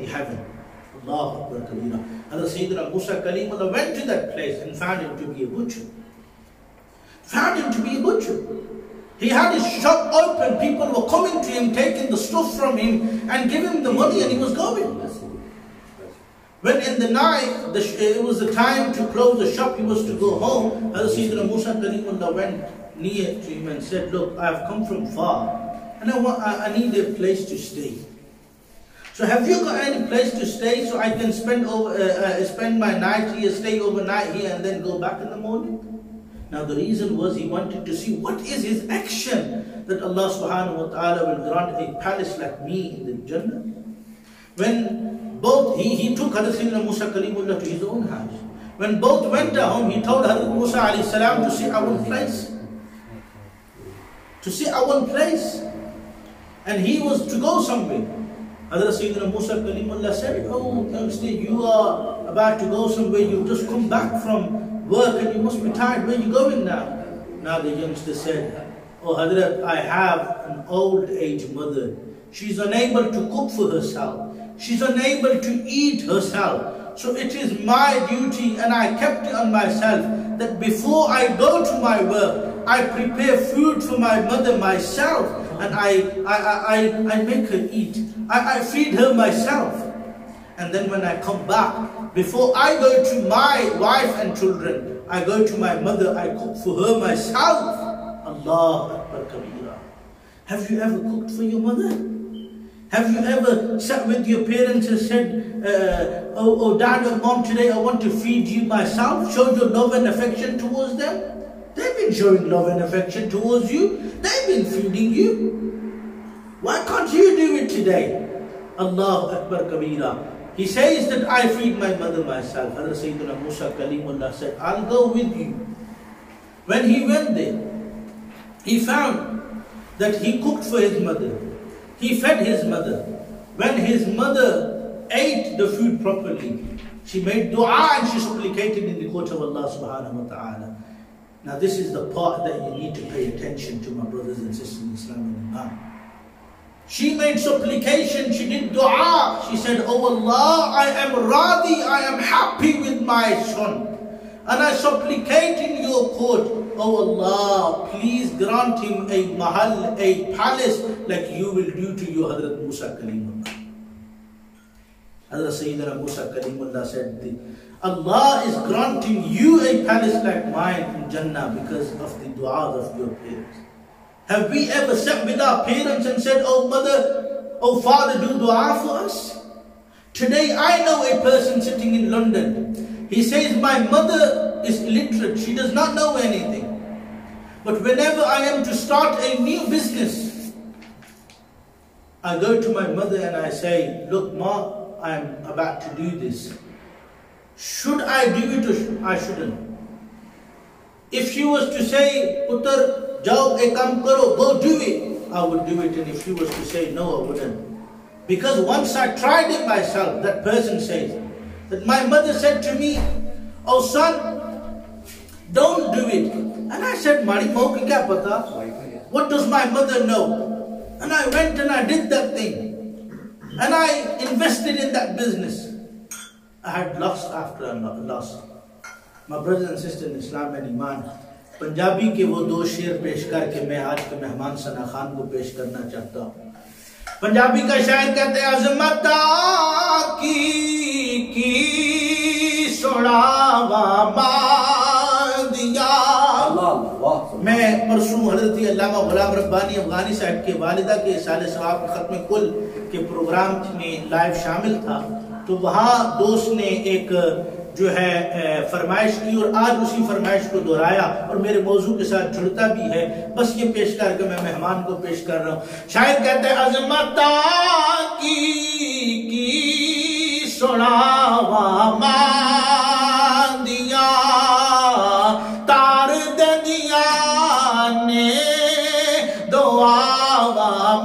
heaven. Allahu Akbar Kabira. Hazrat Sayyidina Musa Kalimullah went to that place and found him to be a butcher. Found him to be a butcher. He had his shop open. People were coming to him, taking the stuff from him and giving him the money, and he was going. When in the night, it was the time to close the shop, he was to go home. Hazrat Sayyidina Musa Kalimullah went near to him and said, look, I have come from far and I need a place to stay. So have you got any place to stay so I can spend my night here, stay overnight here and then go back in the morning? Now the reason was he wanted to see what is his action that Allah subhanahu wa ta'ala will grant a palace like me in the Jannah. When both, he took Hazrat Sayyidina Musa Kalimullah to his own house. When both went home, he told Hazrat Musa alayhi salam to see our one place. To see our one place. And he was to go somewhere. Hazrat Sayyidina Musa Kalimullah said, oh youngster, you are about to go somewhere, you just come back from work and you must be tired, where are you going now? Now the youngster said, oh Hazrat, I have an old age mother. She's unable to cook for herself. She's unable to eat herself. So it is my duty, and I kept it on myself, that before I go to my work, I prepare food for my mother myself, and I make her eat. I feed her myself. And then when I come back, before I go to my wife and children, I go to my mother, I cook for her myself. Allah Akbar Kabira. Have you ever cooked for your mother? Have you ever sat with your parents and said, oh dad or mom, today I want to feed you myself? Show your love and affection towards them. They've been showing love and affection towards you. They've been feeding you. Why can't you do it today? Allah Akbar Kabira. He says that I feed my mother myself. Hazrat Sayyidina Musa Kalimullah said, I'll go with you. When he went there, he found that he cooked for his mother. He fed his mother. When his mother ate the food properly, she made dua and she supplicated in the court of Allah subhanahu wa ta'ala. Now this is the part that you need to pay attention to, my brothers and sisters in Islam and Iman. She made supplication, she did dua. She said, oh Allah, I am radi, I am happy with my son. And I supplicate in your court, oh Allah, please grant him a mahal, a palace, like you will do to your Hazrat Musa Kalimullah. Hazrat Sayyidina Musa Kalimullah said, Allah is granting you a palace like mine in Jannah because of the dua of your parents. Have we ever sat with our parents and said, oh mother, oh father, do dua for us? Today I know a person sitting in London. He says, my mother is illiterate, she does not know anything. But whenever I am to start a new business, I go to my mother and I say, look Ma, I am about to do this. Should I do it or I shouldn't? If she was to say, Putar, jao ek kaam karo, go do it, I would do it. And if she was to say no, I wouldn't. Because once I tried it myself, that person says, that my mother said to me, oh son, don't do it. And I said, Mari mo ki kya pata? What does my mother know? And I went and I did that thing. And I invested in that business. I had lost after I lost. My brothers and sisters in Islam and Iman, Punjabi ke wo do sher pesh kar ke main aaj ke mehman Sana Khan ko pesh karna chahta hu. Punjabi ka shair kehte hain, azmata ki sunawa mandiya. میں پرسوں حضرت علامہ غلام ربانی افغانی صاحب کے والدہ کے سال ثواب ختم کل کے پروگرام میں لائیو شامل تھا، تو وہاں دوست نے ایک جو ہے فرمائش کی اور آج اسی فرمائش کو دہرایا اور میرے موضوع کے ساتھ جڑتا بھی ہے. بس یہ پیش کر کے میں مہمان کو پیش کر رہا ہوں. شاید کہتے ہیں عظمتہ کی سناوا ماندیا تار دنیا نے دعا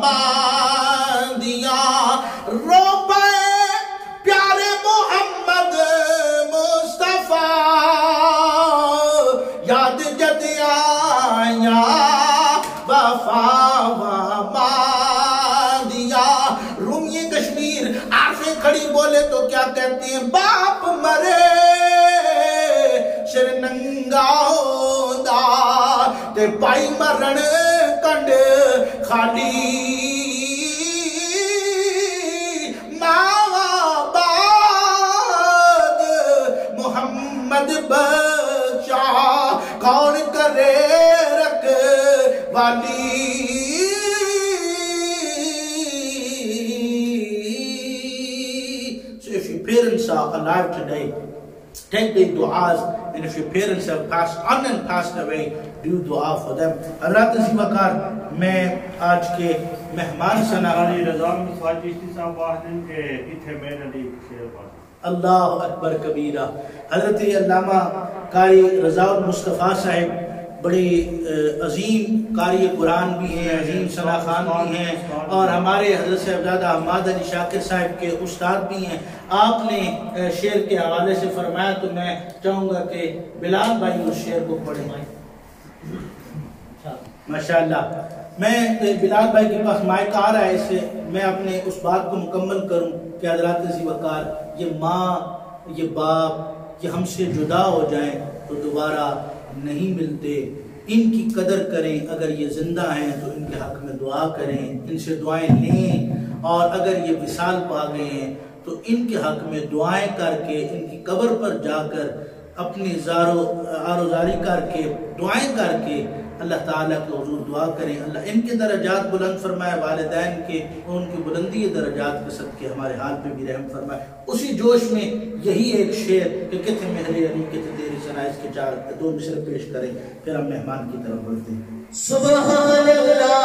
ماندیا رو پیارے محمد مصطفیٰ یاد جد آیا وفا ماندیا. رومی کشمیر عارفیں کھڑی بولے تو کیا کہتے ہیں؟ باپ مرے شرننگا ہوندا تے پائی مرن خالی ماواباد محمد بچا کون کرے رکھ والی. So if your parents are alive today, take their du'as, and if your parents have passed on and passed away, do dua for them. حضرات زیبکار میں آج کے مہمان سنائی رضا مسواج چشتی صاحب واحدن کے اتھے میں علی شیر پاس اللہ اکبر کبیرہ. حضرت علامہ قاری رضا المصطفیٰ صاحب بڑی عظیم قاری قرآن بھی ہیں، عظیم ثنا خوان بھی ہیں، اور ہمارے حضرت صاحبزادہ حماد علی شاکر صاحب کے استاد بھی ہیں. آپ نے شعر کے حوالے سے فرمایا تو میں چاہوں گا کہ بلال بھائی اس شعر کو پڑھیں. ماشاءاللہ. میں بلال بھائی کے پاس مائک آ رہا ہے، اس سے میں اپنے اس بات کو مکمل کروں کہ حضرات زیوکار یہ ماں یہ باپ یہ ہم سے جدا ہو جائیں تو دوبارہ نہیں ملتے. ان کی قدر کریں، اگر یہ زندہ ہیں تو ان کے حق میں دعا کریں، ان سے دعائیں لیں، اور اگر یہ وصال پا گئے ہیں تو ان کے حق میں دعائیں کر کے ان کی قبر پر جا کر اپنی آروزاری کر کے دعائیں کر کے اللہ تعالیٰ کے حضور دعا کریں. اللہ ان کے درجات بلند فرمائے، والدین کے ان کی بلندی درجات کے صدقے ہمارے حال پہ بھی رحم فرمائے. اسی جوش میں یہی ایک شعر کہ کتھے مہرے علی کتھے تیری سنائش کے 2 مصرع پیش کریں، پھر ہم مہمان کی طرف بڑھتے ہیں. سبحان اللہ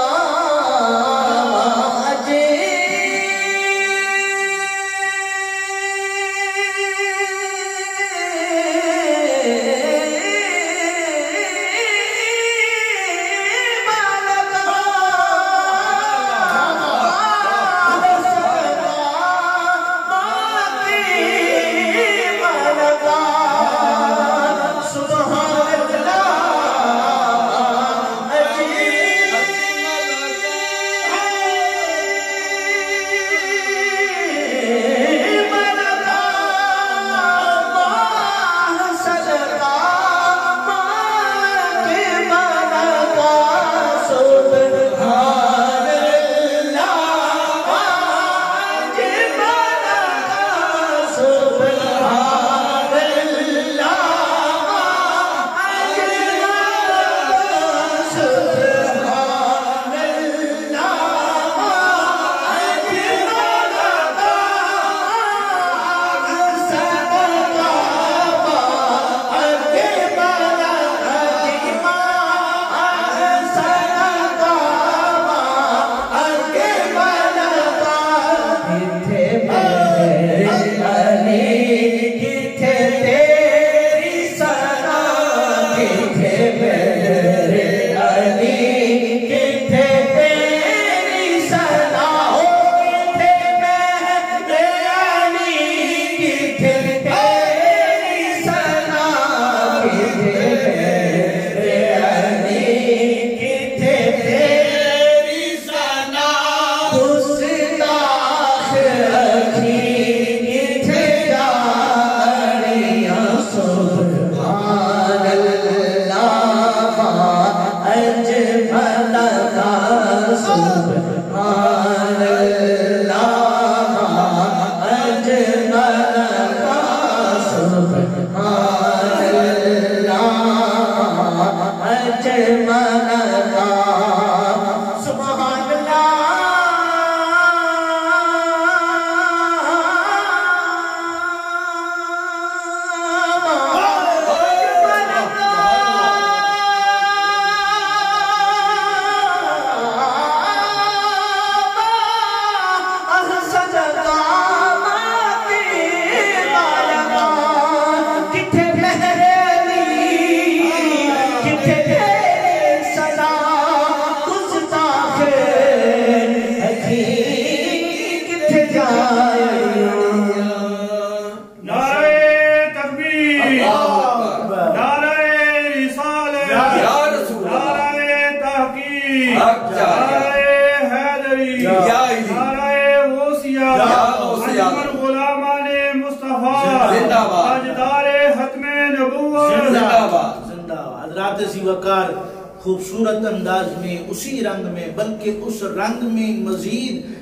خوبصورت انداز میں، اسی رنگ میں، بلکہ اس رنگ میں مزید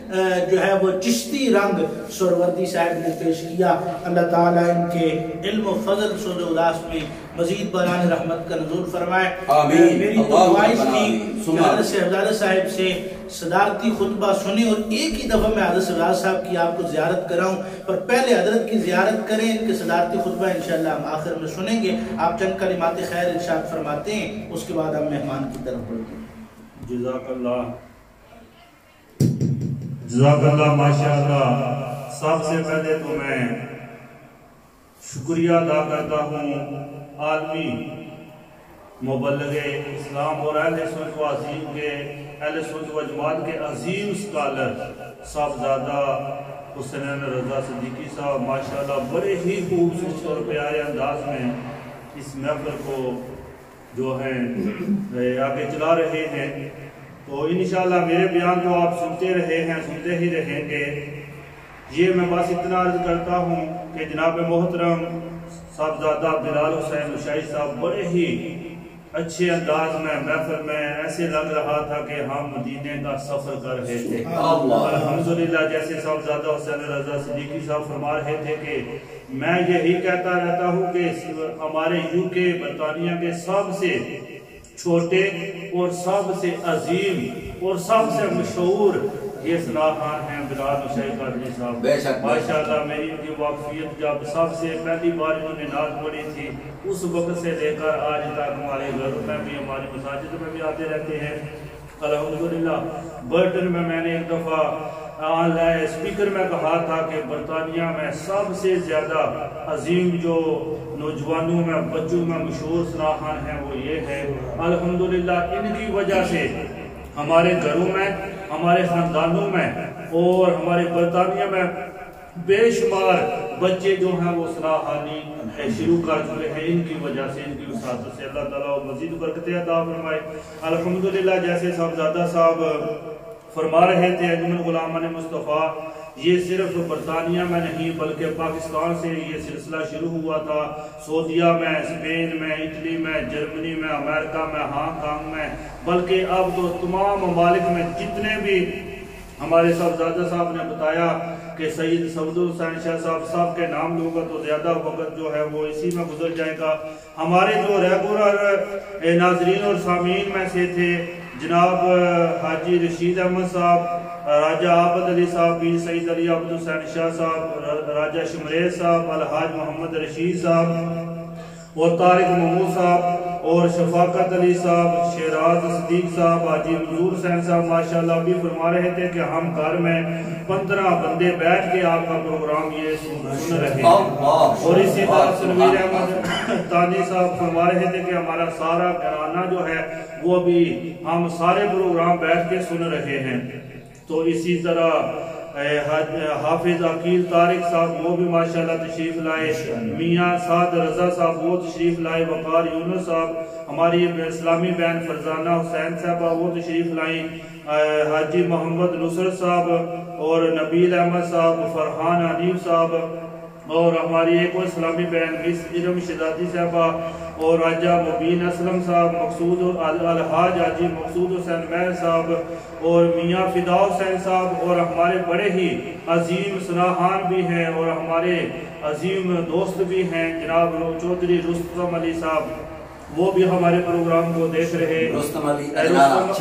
جو ہے وہ چشتی رنگ سہروردی صاحب نے پیش کیا۔ اللہ تعالیٰ ان کے علم و فضل سود اداس میں مزید باران رحمت کا نزول فرمائے۔ آمین۔ میری تو خواہش تھی کہ حضرت شہزادہ صاحب سے صدارتی خطبہ سنیں اور ایک ہی دفعہ میں حضرت شہزادہ صاحب کی آپ کو زیارت کراؤں، پر پہلے حضرت کی زیارت کریں، ان کے صدارتی خطبہ انشاءاللہ ہم آخر میں سنیں گے۔ آپ چند کلمات خیر ارشاد فرماتے ہیں، اس کے بعد ہم مہمان کی طرف بڑھتے ہیں۔ جزاک اللہ، جزاک اللہ، ماشاءاللہ۔ سب سے پہلے تو میں شکریہ ادا کرتا ہوں عالمی مبلغ اسلام اور اہل سنت و عظیم کے اہل سنت و جماعت کے عظیم اسکالر صاحبزادہ حسین رضا صدیقی صاحب ماشاءاللہ بڑے ہی خوبصورت اور پیارے انداز میں اس محفل کو جو ہے آگے چلا رہے ہیں۔ تو انشاءاللہ میرے بیان تو آپ سنتے رہے ہیں، سنتے ہی رہیں گے۔ یہ میں بس اتنا عرض کرتا ہوں کہ جناب محترم صاحبزادہ بلال حسین عشائی صاحب بڑے ہی اچھے انداز میں محفل میں ایسے لگ رہا تھا کہ ہم مدینے کا سفر کر رہے تھے۔ الحمدللہ، جیسے صاحبزادہ حسین رضا صدیقی صاحب فرما رہے تھے کہ میں یہی کہتا رہتا ہوں کہ ہمارے یو کے برطانیہ کے سب سے چھوٹے اور سب سے عظیم اور سب سے مشہور یہ صلاح خان ہیں بلال حسین قادری صاحب۔ ماشاءاللہ میری ان کی واقفیت جب سب سے پہلی بار انہوں نے نعت پڑھی تھی اس وقت سے لے کر آج تک ہمارے گھروں میں بھی، ہماری مساجد میں بھی آتے رہتے ہیں الحمدللہ۔ برٹن میں نے ایک دفعہ آن لائن اسپیکر میں کہا تھا کہ برطانیہ میں سب سے زیادہ عظیم جو نوجوانوں میں، بچوں میں مشہور صلاح خان ہیں وہ یہ ہے۔ الحمدللہ ان کی وجہ سے ہمارے گھروں میں، ہمارے خاندانوں میں اور ہمارے برطانیہ میں بے شمار بچے جو ہیں وہ صلاح خانی شروع کر چکے ہیں، ان کی وجہ سے، ان کی وساطت سے۔ اللہ تعالیٰ مزید برکتیں عطا فرمائے۔ الحمدللہ جیسے صاحبزادہ صاحب فرما رہے تھے، انجمن غلامان مصطفیٰ یہ صرف برطانیہ میں نہیں بلکہ پاکستان سے یہ سلسلہ شروع ہوا تھا۔ سعودیہ میں، اسپین میں، اٹلی میں، جرمنی میں، امریکہ میں، ہانگ کانگ میں، بلکہ اب تو تمام ممالک میں جتنے بھی ہمارے صاحبزادہ صاحب نے بتایا کہ سید سعود حسین شاہ صاحب صاحب کے نام لوں گا تو زیادہ وقت جو ہے وہ اسی میں گزر جائے گا۔ ہمارے جو ریگولر ناظرین اور سامعین میں سے تھے جناب حاجی رشید احمد صاحب، راجہ عابد علی صاحب، پیر سید علی عبد حسین شاہ صاحب، راجہ شمریز صاحب، الحاج محمد رشید صاحب اور طارق محمود صاحب اور شفاقت علی صاحب، شیراز صدیق صاحب، حاجی منظور حسین صاحب ماشاءاللہ بھی فرما رہے تھے کہ ہم گھر میں 15 بندے بیٹھ کے آپ کا پروگرام یہ سن رہے ہیں۔ اور اسی طرح سنویر احمد تانی صاحب فرما رہے تھے کہ ہمارا سارا گھرانہ جو ہے وہ بھی ہم سارے پروگرام بیٹھ کے سن رہے ہیں۔ تو اسی طرح حافظ عقیل طارق صاحب وہ بھی ماشاءاللہ تشریف لائے، میاں سعد رضا صاحب وہ تشریف لائے، وقار یونس صاحب، ہماری اسلامی بہن فرزانہ حسین صاحبہ وہ تشریف لائیں، حاجی محمد نصرت صاحب اور نبیل احمد صاحب، فرحان حنیف صاحب اور ہماری ایک اور اسلامی بہن مس ارم شہزادی صاحبہ اور راجہ مبین اسلم صاحب، مقصود الحاج حاجی مقصود حسین مہر صاحب اور میاں فدا حسین صاحب اور ہمارے بڑے ہی عظیم صلاح خان بھی ہیں اور ہمارے عظیم دوست بھی ہیں جناب چودھری رستم علی صاحب، وہ بھی ہمارے پروگرام کو دیکھ رہے ہیں۔ رستم علی اجنالہ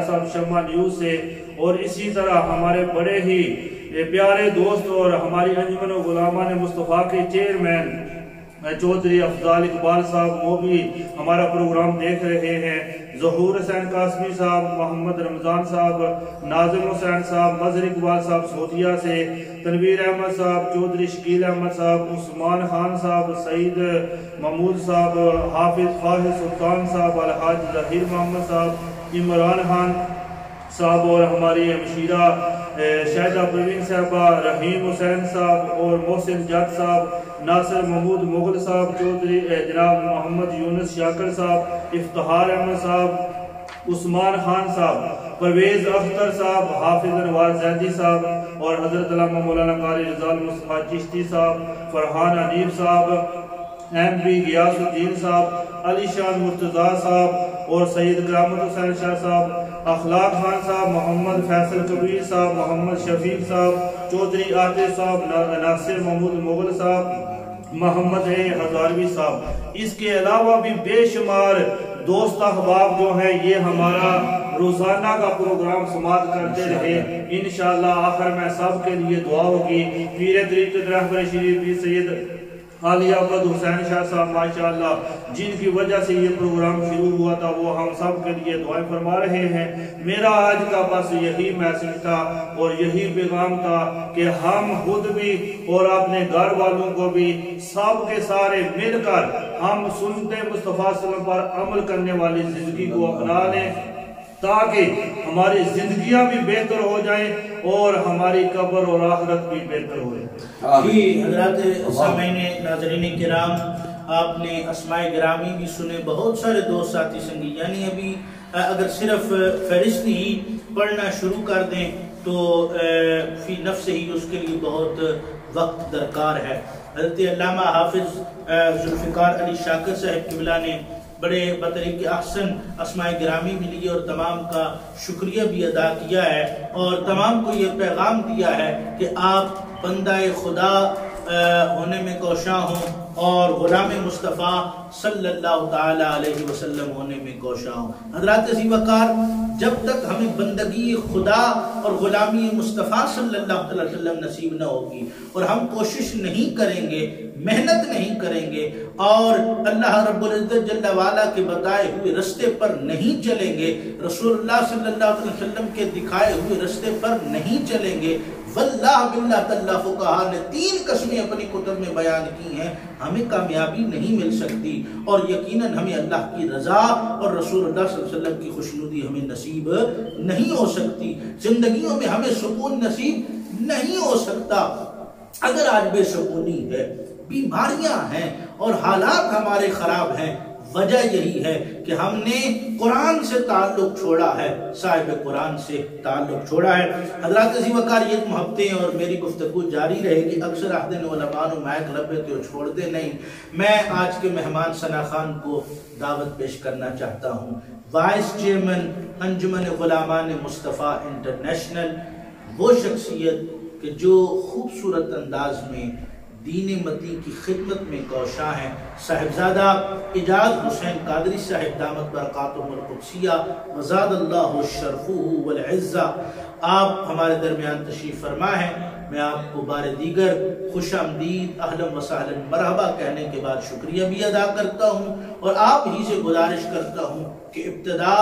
صاحب شمع نیوز سے، اور اسی طرح ہمارے بڑے ہی پیارے دوست اور ہماری انجمن غلامان مصطفیٰ کے چیئرمین چودھری افضال اقبال صاحب وہ بھی ہمارا پروگرام دیکھ رہے ہیں، ظہور حسین قاسمی صاحب، محمد رمضان صاحب، ناظم حسین صاحب، مظہر اقبال صاحب سعودیہ سے، تنویر احمد صاحب، چودھری شکیل احمد صاحب، عثمان خان صاحب، سعید محمود صاحب، حافظ فاحل سلطان صاحب، الحاج ظہیر محمد صاحب، عمران خان صاحب اور ہماری مشیرہ شاہدہ پروین صاحبہ، رحیم حسین صاحب اور محسن جٹ صاحب، ناصر محمود مغل صاحب، چودھری جناب محمد یونس شاکر صاحب، افتخار احمد صاحب، عثمان خان صاحب، پرویز اختر صاحب، حافظ انوار زیدی صاحب اور حضرت علامہ مولانا قاری رضا المصطفیٰ چشتی صاحب، فرحان حنیف صاحب ایم پی غیاث الدین صاحب، علی شان مرتضیٰ صاحب اور سید کرامت حسین شاہ صاحب، اخلاق خان صاحب، محمد فیصل کبیر صاحب، محمد شفیق صاحب، چودھری عاطف صاحب، ناصر محمود مغل صاحب، محمد ہزاروی صاحب۔ اس کے علاوہ بھی بے شمار دوست احباب جو ہیں یہ ہمارا روزانہ کا پروگرام سماعت کرتے رہے۔ انشاءاللہ آخر میں سب کے لیے دعا ہوگی۔ پیر طریقت رہبر شریف پیر سید علی احمد حسین شاہ صاحب ماشاءاللہ جن کی وجہ سے یہ پروگرام شروع ہوا تھا وہ ہم سب کے لیے دعائیں فرما رہے ہیں۔ میرا آج کا بس یہی میسج تھا اور یہی پیغام تھا کہ ہم خود بھی اور اپنے گھر والوں کو بھی سب کے سارے مل کر ہم سنت مصطفیٰ صلی اللہ علیہ وسلم پر عمل کرنے والی زندگی کو اپنا لیں تاکہ ہماری زندگیاں بھی بہتر ہو جائیں اور ہماری قبر اور آخرت بھی بہتر ہو جائے۔ جی حضرات سامعین ناظرین کرام، آپ نے اسماء گرامی بھی سنے، بہت سارے دوست ساتھی سنگی، یعنی ابھی اگر صرف فہرست ہی پڑھنا شروع کر دیں تو فی نفس ہی اس کے لیے بہت وقت درکار ہے۔ حضرت علامہ حافظ ذوالفقار علی شاکر صاحب قبلہ نے بڑے بطریق احسن اسماء گرامی بھی لیے اور تمام کا شکریہ بھی ادا کیا ہے اور تمام کو یہ پیغام دیا ہے کہ آپ بندہ خدا ہونے میں کوشاں ہوں اور غلام مصطفیٰ صلی اللہ تعالی علیہ وسلم ہونے میں کوشاں ہوں۔ حضرات عزیز وقار، جب تک ہمیں بندگی خدا اور غلامی مصطفیٰ صلی اللہ علیہ وسلم نصیب نہ ہوگی اور ہم کوشش نہیں کریں گے، محنت نہیں کریں گے اور اللہ رب العزت جل وعلا کے بتائے ہوئے رستے پر نہیں چلیں گے، رسول اللہ صلی اللہ علیہ وسلم کے دکھائے ہوئے رستے پر نہیں چلیں گے، واللہ باللہ تاللہ فقہا نے 3 قسمیں اپنی کتب میں بیان کی ہیں، ہمیں کامیابی نہیں مل سکتی اور یقیناً ہمیں اللہ کی رضا اور رسول اللہ صلی اللہ علیہ وسلم کی خوشنودی ہمیں نصیب نہیں ہو سکتی، زندگیوں میں ہمیں سکون نصیب نہیں ہو سکتا۔ اگر آج بے سکونی ہے، بیماریاں ہیں اور حالات ہمارے خراب ہیں، وجہ یہی ہے کہ ہم نے قرآن سے تعلق چھوڑا ہے، صاحب قرآن سے تعلق چھوڑا ہے۔ حضرات عزیز وقار، یہ محبتیں اور میری گفتگو جاری رہے گی، اکثر احدن علماء مائک لبے تو چھوڑ دے نہیں۔ میں آج کے مہمان ثنا خان کو دعوت پیش کرنا چاہتا ہوں، وائس چیئرمین انجمن غلامان مصطفیٰ انٹرنیشنل، وہ شخصیت کہ جو خوبصورت انداز میں دین متی کی خدمت میں کوشاں ہیں، صاحبزادہ اعجاز حسین قادری صاحب دامت برکاتہم القدسیہ وزاد اللہ شرفہ والعزہ، آپ ہمارے درمیان تشریف فرما ہیں۔ میں آپ کو بار دیگر خوش آمدید، اہلا و سہلا، مرحبا کہنے کے بعد شکریہ بھی ادا کرتا ہوں اور آپ ہی سے گزارش کرتا ہوں کہ ابتدا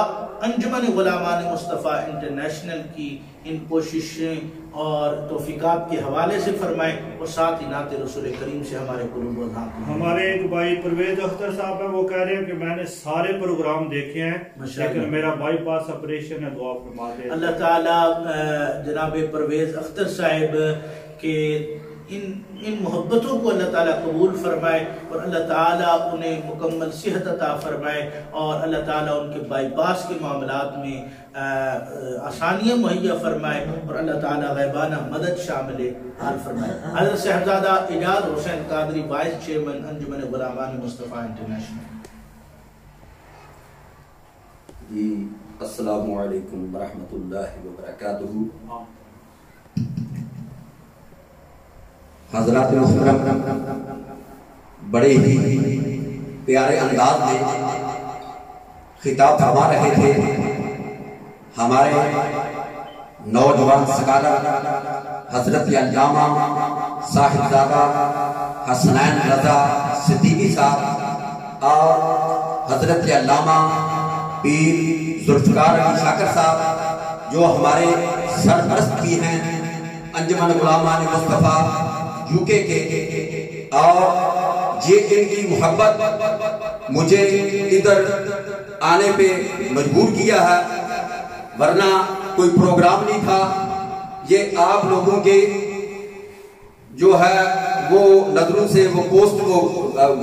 انجمن غلامان مصطفیٰ انٹرنیشنل کی ان کوششیں اور توفیقات کے حوالے سے فرمائیں اور ساتھ ہی نعت رسول کریم سے ہمارے قلوب و اذہان کو۔ ہمارے ایک بھائی پرویز اختر صاحب ہیں، وہ کہہ رہے ہیں کہ میں نے سارے پروگرام دیکھے ہیں لیکن میرا بائی پاس آپریشن ہے، دعا فرما دے۔ اللہ تعالیٰ جناب پرویز اختر صاحب کے ان محبتوں کو اللہ تعالیٰ قبول فرمائے اور اللہ تعالیٰ انہیں مکمل صحت عطا فرمائے اور اللہ تعالیٰ ان کے بائی پاس کے معاملات میں آسانیاں مہیا فرمائے اور اللہ تعالیٰ غیبانہ مدد شامل حال فرمائے۔ حضرت صاحبزادہ اعجاز حسین قادری، وائس چیئرمین انجمن غلامان مصطفیٰ انٹرنیشنل۔ جی السلام علیکم ورحمۃ اللہ وبرکاتہ۔ حضرات محترم، بڑے ہی پیارے انداز میں خطاب فرما رہے تھے ہمارے نوجوان سکالر حضرت علامہ صاحبزادہ حسنین رضا صدیقی صاحب اور حضرت علامہ پیر ذوالفقار علی شاکر صاحب جو ہمارے سرپرست بھی ہیں انجمن غلامان مصطفیٰ UK کے، اور یہ ان کی محبت مجھے ادھر آنے پہ مجبور کیا ہے، ورنہ کوئی پروگرام نہیں تھا۔ یہ آپ لوگوں کے جو ہے وہ نظروں سے وہ پوسٹ وہ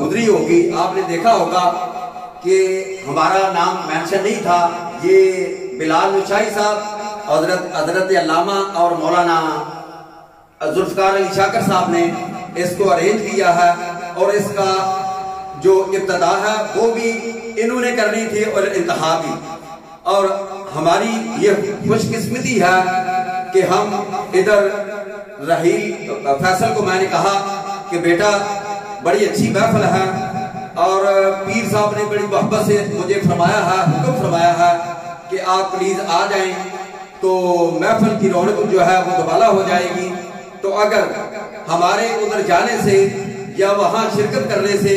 گزری ہوگی، آپ نے دیکھا ہوگا کہ ہمارا نام مینشن نہیں تھا۔ یہ بلال نشائی صاحب، حضرت علامہ اور مولانا ذوالفقار علی شاکر صاحب نے اس کو ارینج کیا ہے اور اس کا جو ابتدا ہے وہ بھی انہوں نے کرنی تھی اور انتہا بھی. اور ہماری یہ خوش قسمتی ہے کہ ہم ادھر رحیل فیصل کو میں نے کہا کہ بیٹا بڑی اچھی محفل ہے اور پیر صاحب نے بڑی محبت سے مجھے فرمایا ہے، حکم فرمایا ہے کہ آپ پلیز آ جائیں تو محفل کی رونق جو ہے وہ دوبالا ہو جائے گی. تو اگر ہمارے ادھر جانے سے یا وہاں شرکت کرنے سے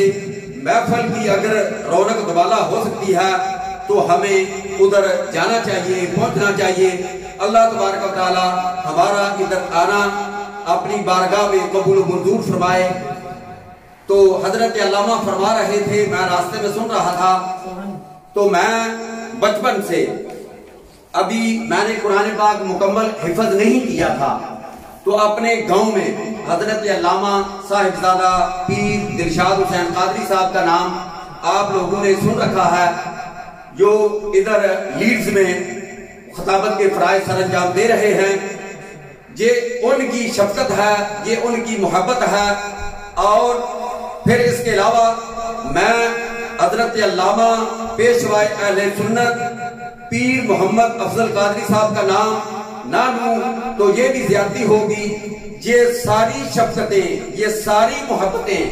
محفل کی اگر رونق دوبالا ہو سکتی ہے تو ہمیں ادھر جانا چاہیے، پہنچنا چاہیے. اللہ تبارک و تعالی ہمارا ادھر آنا اپنی بارگاہ میں قبول و منظور فرمائے. تو حضرت علامہ فرما رہے تھے، میں راستے میں سن رہا تھا، تو میں بچپن سے ابھی میں نے قرآن پاک مکمل حفظ نہیں کیا تھا، تو اپنے گاؤں میں حضرت علامہ صاحبزادہ پیر دلشاد حسین قادری صاحب کا نام آپ لوگوں نے سن رکھا ہے، جو ادھر لیڈز میں خطابت کے فرائض سر انجام دے رہے ہیں. یہ ان کی شفقت ہے، یہ ان کی محبت ہے. اور پھر اس کے علاوہ میں حضرت علامہ پیشوائے اہل سنت پیر محمد افضل قادری صاحب کا نام نہ لوں تو یہ بھی زیادتی ہوگی. یہ ساری شفقتیں، یہ ساری محبتیں،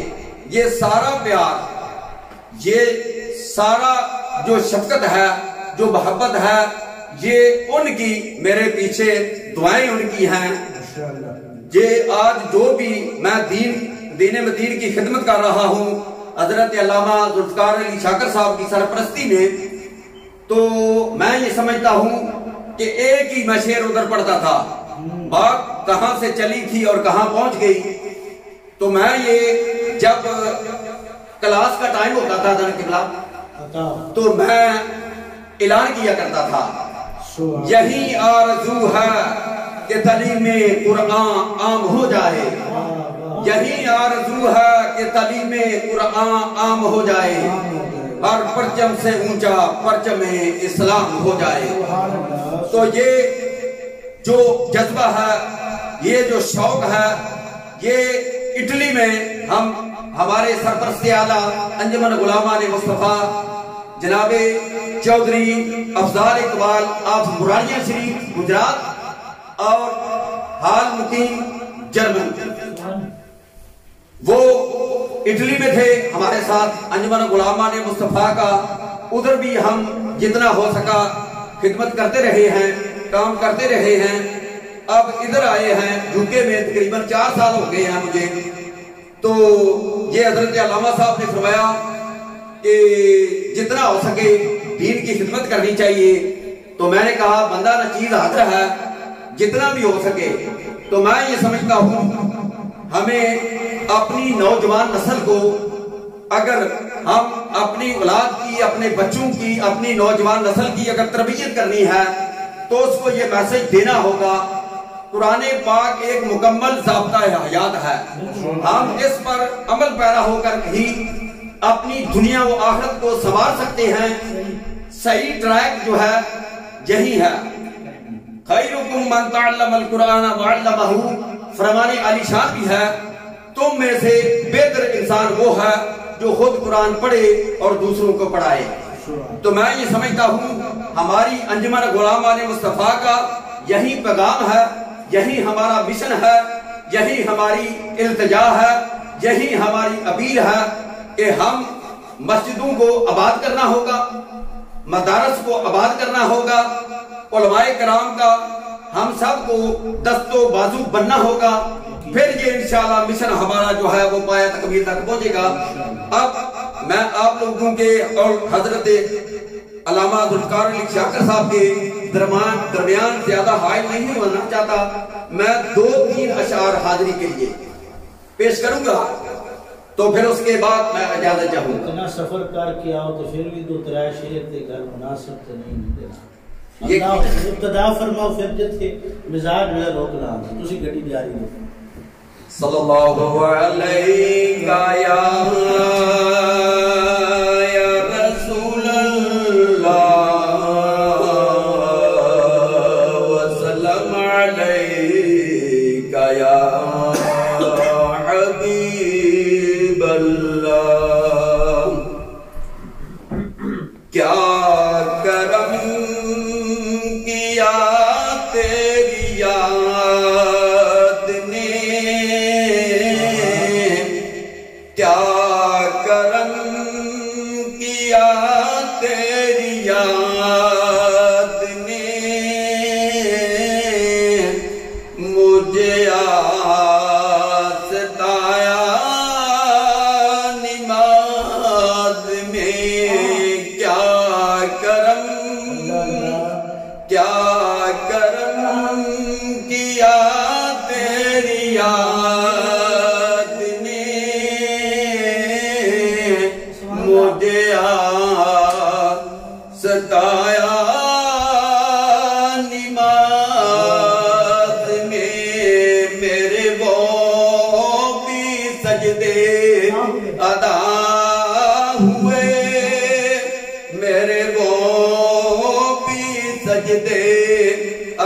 یہ سارا پیار، یہ سارا جو شفقت ہے، جو محبت ہے، یہ ان کی میرے پیچھے دعائیں ان کی ہیں. یہ آج جو بھی میں دین مدین کی خدمت کر رہا ہوں حضرت علامہ ذوالفقار علی شاکر صاحب کی سرپرستی میں، تو میں یہ سمجھتا ہوں کہ ایک ہی میں شعر ادھر پڑھتا تھا، بات کہاں سے چلی تھی اور کہاں پہنچ گئی. تو میں یہ جب کلاس کا ٹائم ہوتا تھا در قبلہ تو میں اعلان کیا کرتا تھا، یہی آرزو ہے کہ تعلیم قرآن عام ہو جائے، یہی آرزو ہے کہ تعلیم قرآن عام ہو جائے، ہر پرچم سے اونچا پرچم اسلام ہو جائے. تو یہ جو جذبہ ہے، یہ جو شوق ہے، یہ اٹلی میں ہمارے سرپرست اعلیٰ انجمن غلامان مصطفیٰ جناب چودھری افضال اقبال آف مرانیہ شریف گجرات اور حال مقیم جرمن، وہ اٹلی میں تھے ہمارے ساتھ انجمن غلامان مصطفیٰ کا. ادھر بھی ہم جتنا ہو سکا خدمت کرتے رہے ہیں، کام کرتے رہے ہیں. اب ادھر آئے ہیں یوکے میں، تقریباً 4 سال ہو گئے ہیں مجھے. تو یہ حضرت علامہ صاحب نے فرمایا کہ جتنا ہو سکے دین کی خدمت کرنی چاہیے. تو میں نے کہا بندہ نہ چیز حاضر ہے، جتنا بھی ہو سکے. تو میں یہ سمجھتا ہوں ہمیں اپنی نوجوان نسل کو، اگر ہم اپنی اولاد کی، اپنے بچوں کی، اپنی نوجوان نسل کی اگر تربیت کرنی ہے تو اس کو یہ میسج دینا ہوگا، قرآن پاک ایک مکمل ضابطہ حیات ہے، ہم اس پر عمل پیرا ہو کر ہی اپنی دنیا و آخرت کو سنوار سکتے ہیں. صحیح ٹریک جو ہے یہی ہے. خیرکم من تعلم القرآن وعلمہ، فرمان علی شان بھی ہے، تم میں سے بہتر انسان وہ ہے جو خود قرآن پڑھے اور دوسروں کو پڑھائے. تو میں یہ سمجھتا ہوں ہماری انجمن غلامان مصطفیٰ کا یہی پیغام ہے، یہی ہمارا مشن ہے، یہی ہماری التجا ہے، یہی ہماری اپیل ہے کہ ہم مسجدوں کو آباد کرنا ہوگا، مدارس کو آباد کرنا ہوگا، علماء کرام کا ہم سب کو دست و بازو بننا ہوگا. پھر یہ انشاءاللہ مشن ہمارا جو ہے وہ پایہ تکمیل تک پہنچے گا. اب میں آپ لوگوں کے اور حضرت علامہ ذوالفقار علی شاکر صاحب کے درمیان زیادہ حائل نہیں ہونا چاہتا. میں 2-3 اشعار حاضری کے لیے پیش کروں گا، تو پھر اس کے بعد میں اجازت چاہوں گا. اتنا سفر کر کے آؤ تو پھر بھی 2-3 شعر تے گھر مناسب تو نہیں دینا. اللہ ابتدا فرماؤ پھر جتھے مزاج جو ہے روک لا تسی گڈی جاری ہو. صلی اللہ علیہ یا رسول اللہ وسلم علیہ یا حبیب اللہ.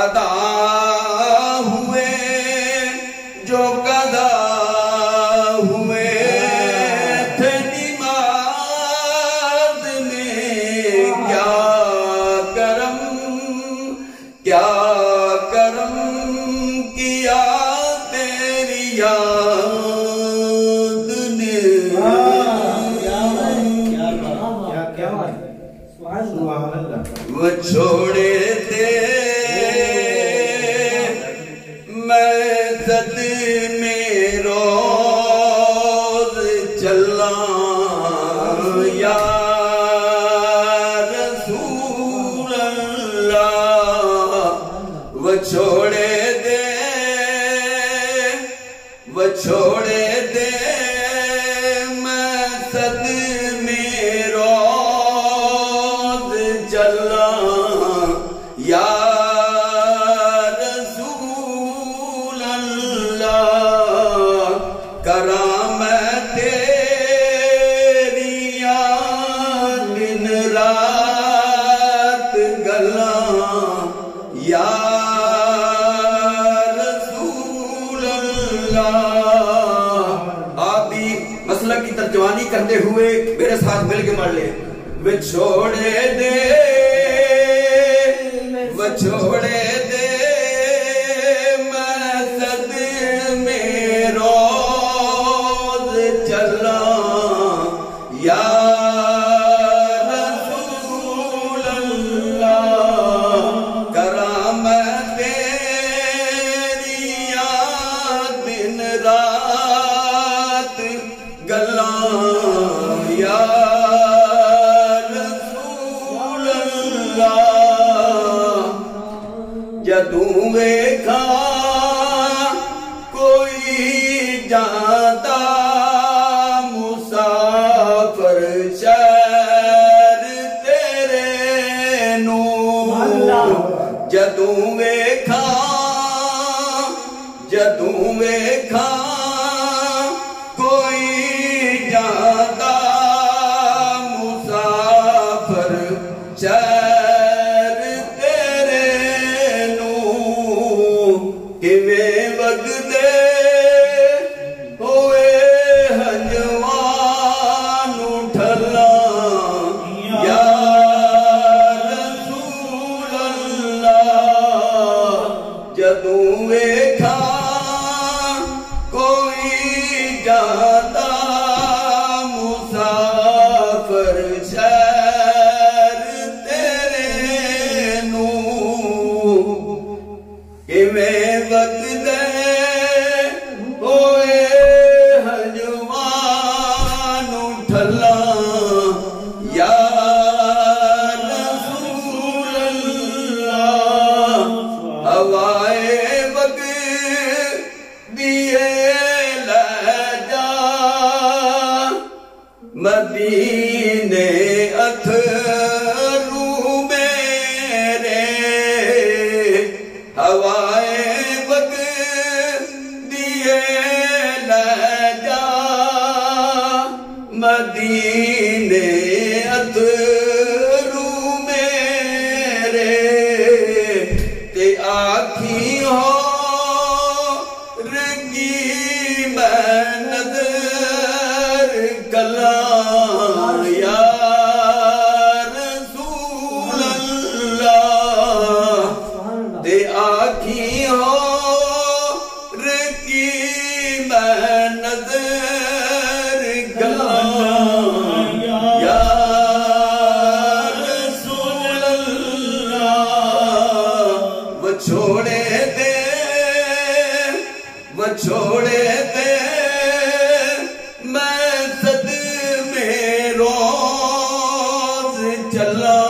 قضا ہوئے جو قضا ہوئے تھے نماز میں کیا کرم کیا تیری یاد نے وہ چھوڑے دے میں زد میں روز چلا یا رسول اللہ وہ چھوڑے دے میں زد میں روز چلا یا رسول اللہ کرامت تیری دن رات گلاں یا رسول اللہ. آپ بھی مسلک کی ترجمانی کرتے ہوئے میرے ساتھ مل کے پڑھ لیں. وہ چھوڑے دے میں صد میں روز چلا یا رسول اللہ کرامت تیری دن رات گلاں یا رسول اللہ. جدوں ویکھا کوئی جاندا مسافر شہر تیرے نوں جدوں ویکھا کوئی جاندا مسافر شہر تیرے نوں کیویں وگدے ہوئے ہنجوان ٹھلاں یا رسول اللہ. جدوں ویکھا کوئی جاندا مسافر شہر تیرے نوں کیویں وگدے ہوئے ہنجوان ٹھلاں یا رسول اللہ. ہوائے وگ دیے لے جا مدینے اتھرو میرے ہوائے وگ دیے لے جا مدینے اتھرو میرے تے آکھی ہو رنگی میں نظر کلاں یا رسول اللہ. تے آکھی ہو رنگی میں نظر کلاں یا رسول اللہ. وہ چھوڑے دے میں صد میں روز چلا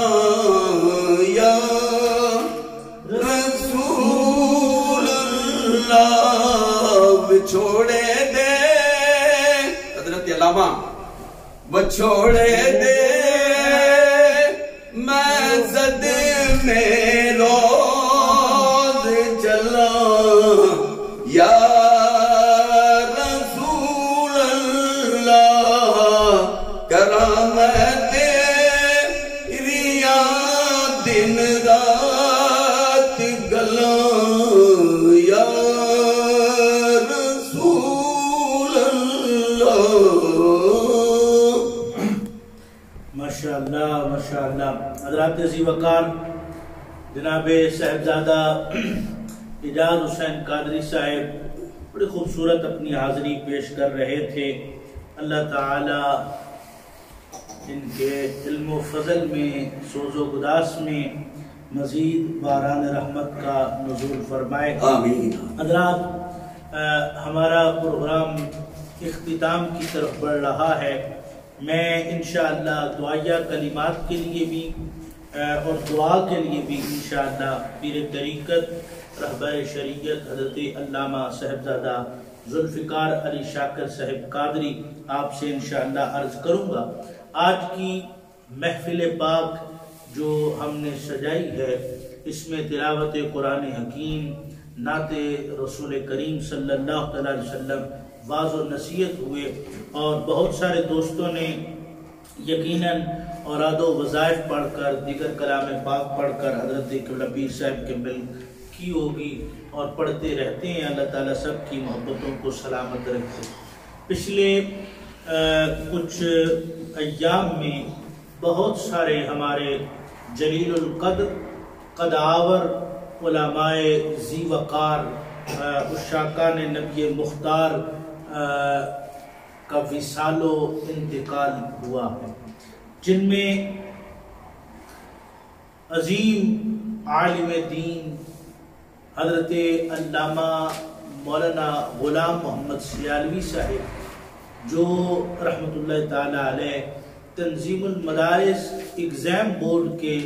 یا رسول اللہ. چھوڑے دے حضرت علامہ وہ چھوڑے دے میں صد میں روز چلا یا رسول اللہ کرامت تیری دن رات گلاں یا رسول اللہ. ماشاءاللہ ماشاءاللہ. حضرات ذی وقار جناب صاحبزادہ اعجاز حسین قادری صاحب بڑی خوبصورت اپنی حاضری پیش کر رہے تھے. اللہ تعالی ان کے علم و فضل میں سوز و گداس میں مزید باران رحمت کا نزول فرمائے. آمین. حضرات ہمارا پروگرام اختتام کی طرف بڑھ رہا ہے. میں انشاءاللہ دعائیہ کلمات کے لیے بھی اور دعا کے لیے بھی انشاءاللہ پیر طریقت رہبر شریعت حضرت علامہ صاحبزادہ ذوالفقار علی شاکر صاحب قادری آپ سے انشاءاللہ عرض کروں گا. آج کی محفل پاک جو ہم نے سجائی ہے اس میں تلاوت قرآن حکیم، نعت رسول کریم صلی اللہ علیہ وسلم، واعظ و نصیحت ہوئے اور بہت سارے دوستوں نے یقیناً اوراد و وظائف پڑھ کر دیگر کلام پاک پڑھ کر حضرت قبلہ پیر صاحب کے مل کی ہوگی اور پڑھتے رہتے ہیں. اللہ تعالیٰ سب کی محبتوں کو سلامت رکھے. پچھلے کچھ ایام میں بہت سارے ہمارے جلیل القدر قداور علماء ذی وقار عشاقان نبی مختار کا وصال و انتقال ہوا ہے، جن میں عظیم عالم دین حضرت علامہ مولانا غلام محمد سیالوی صاحب جو رحمۃ اللہ تعالی علیہ تنظیم المدارس ایگزام بورڈ کے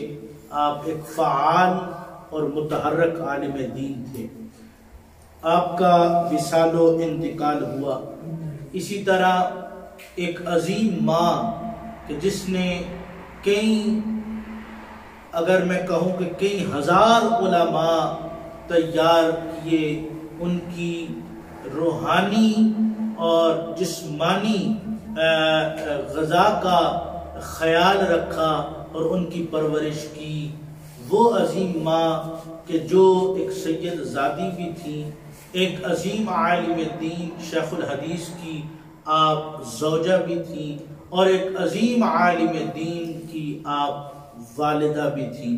آپ ایک فعال اور متحرک عالم دین تھے. آپ کا وصال و انتقال ہوا. اسی طرح ایک عظیم ماں کہ جس نے کئی، اگر میں کہوں کہ کئی ہزار علماء تیار کیے، ان کی روحانی اور جسمانی غذا کا خیال رکھا اور ان کی پرورش کی. وہ عظیم ماں کہ جو ایک سید زادی بھی تھی، ایک عظیم عالم دین شیخ الحدیث کی آپ زوجہ بھی تھی اور ایک عظیم عالم دین کی آپ والدہ بھی تھی.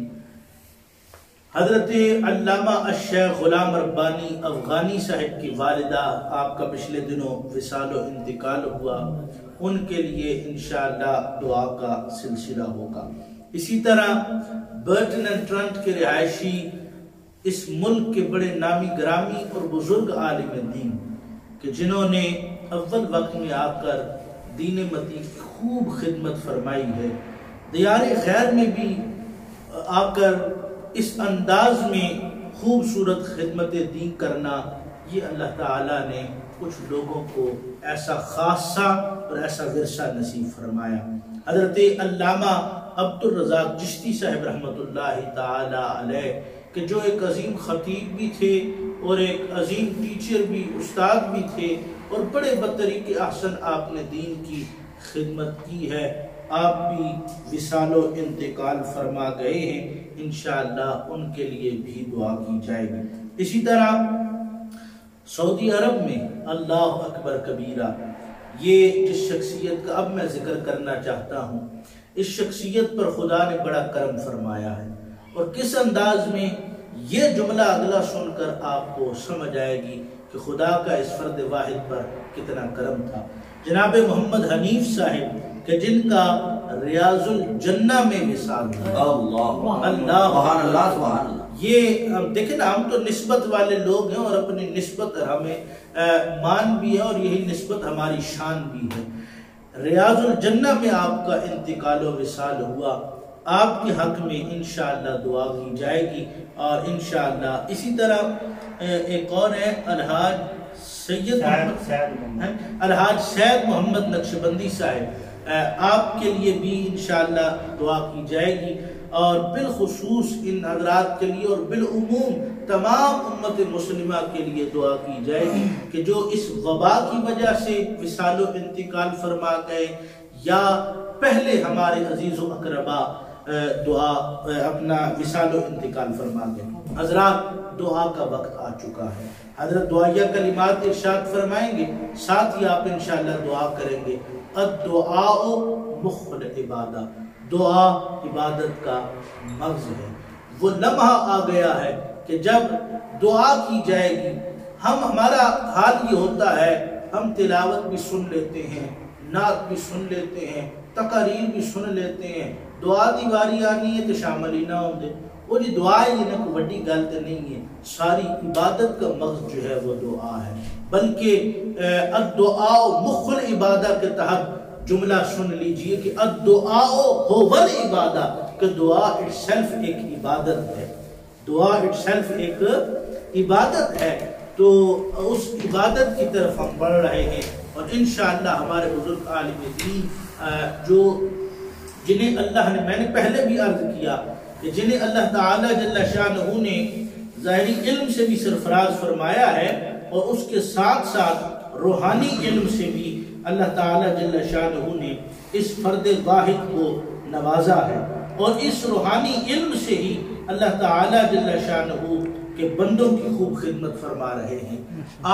حضرت علامہ الشیخ غلام ربانی افغانی صاحب کی والدہ آپ کا پچھلے دنوں وصال و انتقال ہوا. ان کے لیے انشاءاللہ دعا کا سلسلہ ہوگا. اسی طرح برٹن اینڈ ٹرنٹ کے رہائشی اس ملک کے بڑے نامی گرامی اور بزرگ عالم دین کہ جنہوں نے اول وقت میں آ کر دین متی کی خوب خدمت فرمائی ہے، دیار خیر میں بھی آ کر اس انداز میں خوبصورت خدمت دین کرنا، یہ اللہ تعالیٰ نے کچھ لوگوں کو ایسا خاصہ اور ایسا ورثہ نصیب فرمایا. حضرت علامہ عبد الرزاق چشتی صاحب رحمۃ اللہ تعالی علیہ کہ جو ایک عظیم خطیب بھی تھے اور ایک عظیم ٹیچر بھی، استاد بھی تھے اور بڑے بطریق احسن آپ نے دین کی خدمت کی ہے. آپ بھی وصال و انتقال فرما گئے ہیں. انشاءاللہ ان کے لیے بھی دعا کی جائے گی. اسی طرح سعودی عرب میں اللہ اکبر کبیرہ، یہ جس شخصیت کا اب میں ذکر کرنا چاہتا ہوں، اس شخصیت پر خدا نے بڑا کرم فرمایا ہے اور کس انداز میں، یہ جملہ اگلا سن کر آپ کو سمجھ آئے گی کہ خدا کا اس فرد واحد پر کتنا کرم تھا. جناب محمد حنیف صاحب کہ جن کا ریاض الجنہ میں مثال ہے. اللہ سبحان اللہ سبحان اللہ. یہ دیکھیں نا، ہم تو نسبت والے لوگ ہیں اور اپنی نسبت ہمیں مان بھی ہے اور یہی نسبت ہماری شان بھی ہے. ریاض الجنہ میں آپ کا انتقال و وصال ہوا. آپ کے حق میں انشاءاللہ دعا کی جائے گی. اور انشاءاللہ اسی طرح ایک اور ہے الحاج الحاج سید محمد نقشبندی صاحب، آپ کے لیے بھی انشاءاللہ دعا کی جائے گی اور بالخصوص ان حضرات کے لیے اور بالعموم تمام امت مسلمہ کے لیے دعا کی جائے گی کہ جو اس وبا کی وجہ سے وصال و انتقال فرما گئے یا پہلے ہمارے عزیز و اقربا دعا اپنا وصال و انتقال فرما گئے. حضرات دعا کا وقت آ چکا ہے. حضرت دعائیہ کلمات ارشاد فرمائیں گے، ساتھ ہی آپ انشاءاللہ دعا کریں گے. الدعاء مخ العبادہ، دعا عبادت کا مغز ہے. وہ لمحہ آ گیا ہے کہ جب دعا کی جائے گی، ہمارا حال یہ ہوتا ہے، ہم تلاوت بھی سن لیتے ہیں، نعت بھی سن لیتے ہیں، تقاریر بھی سن لیتے ہیں، دعا دی واری آنی ہے تو شامل ہی نہ ہوں دے. وہ جی دعا یہ نہ کوئی بڑی گل تو نہیں ہے، ساری عبادت کا مغز جو ہے وہ دعا ہے. بلکہ الدعاء مخ العبادہ کے تحت جملہ سن لیجئے کہ الدعاء هو العبادہ، کہ دعا اٹ سیلف ایک عبادت ہے، دعا اٹ سیلف ایک عبادت ہے. تو اس عبادت کی طرف ہم بڑھ رہے ہیں، اور انشاءاللہ ہمارے بزرگ عالم دین جو جنہیں اللہ نے، میں نے پہلے بھی عرض کیا کہ جنہیں اللہ تعالی جل شانہ نے ظاہری علم سے بھی سرفراز فرمایا ہے، اور اس کے ساتھ ساتھ روحانی علم سے بھی اللہ تعالی جل شانہ نے اس فرد واحد کو نوازا ہے. اور اس روحانی علم سے ہی اللہ تعالی جل شانہ کے بندوں کی خوب خدمت فرما رہے ہیں.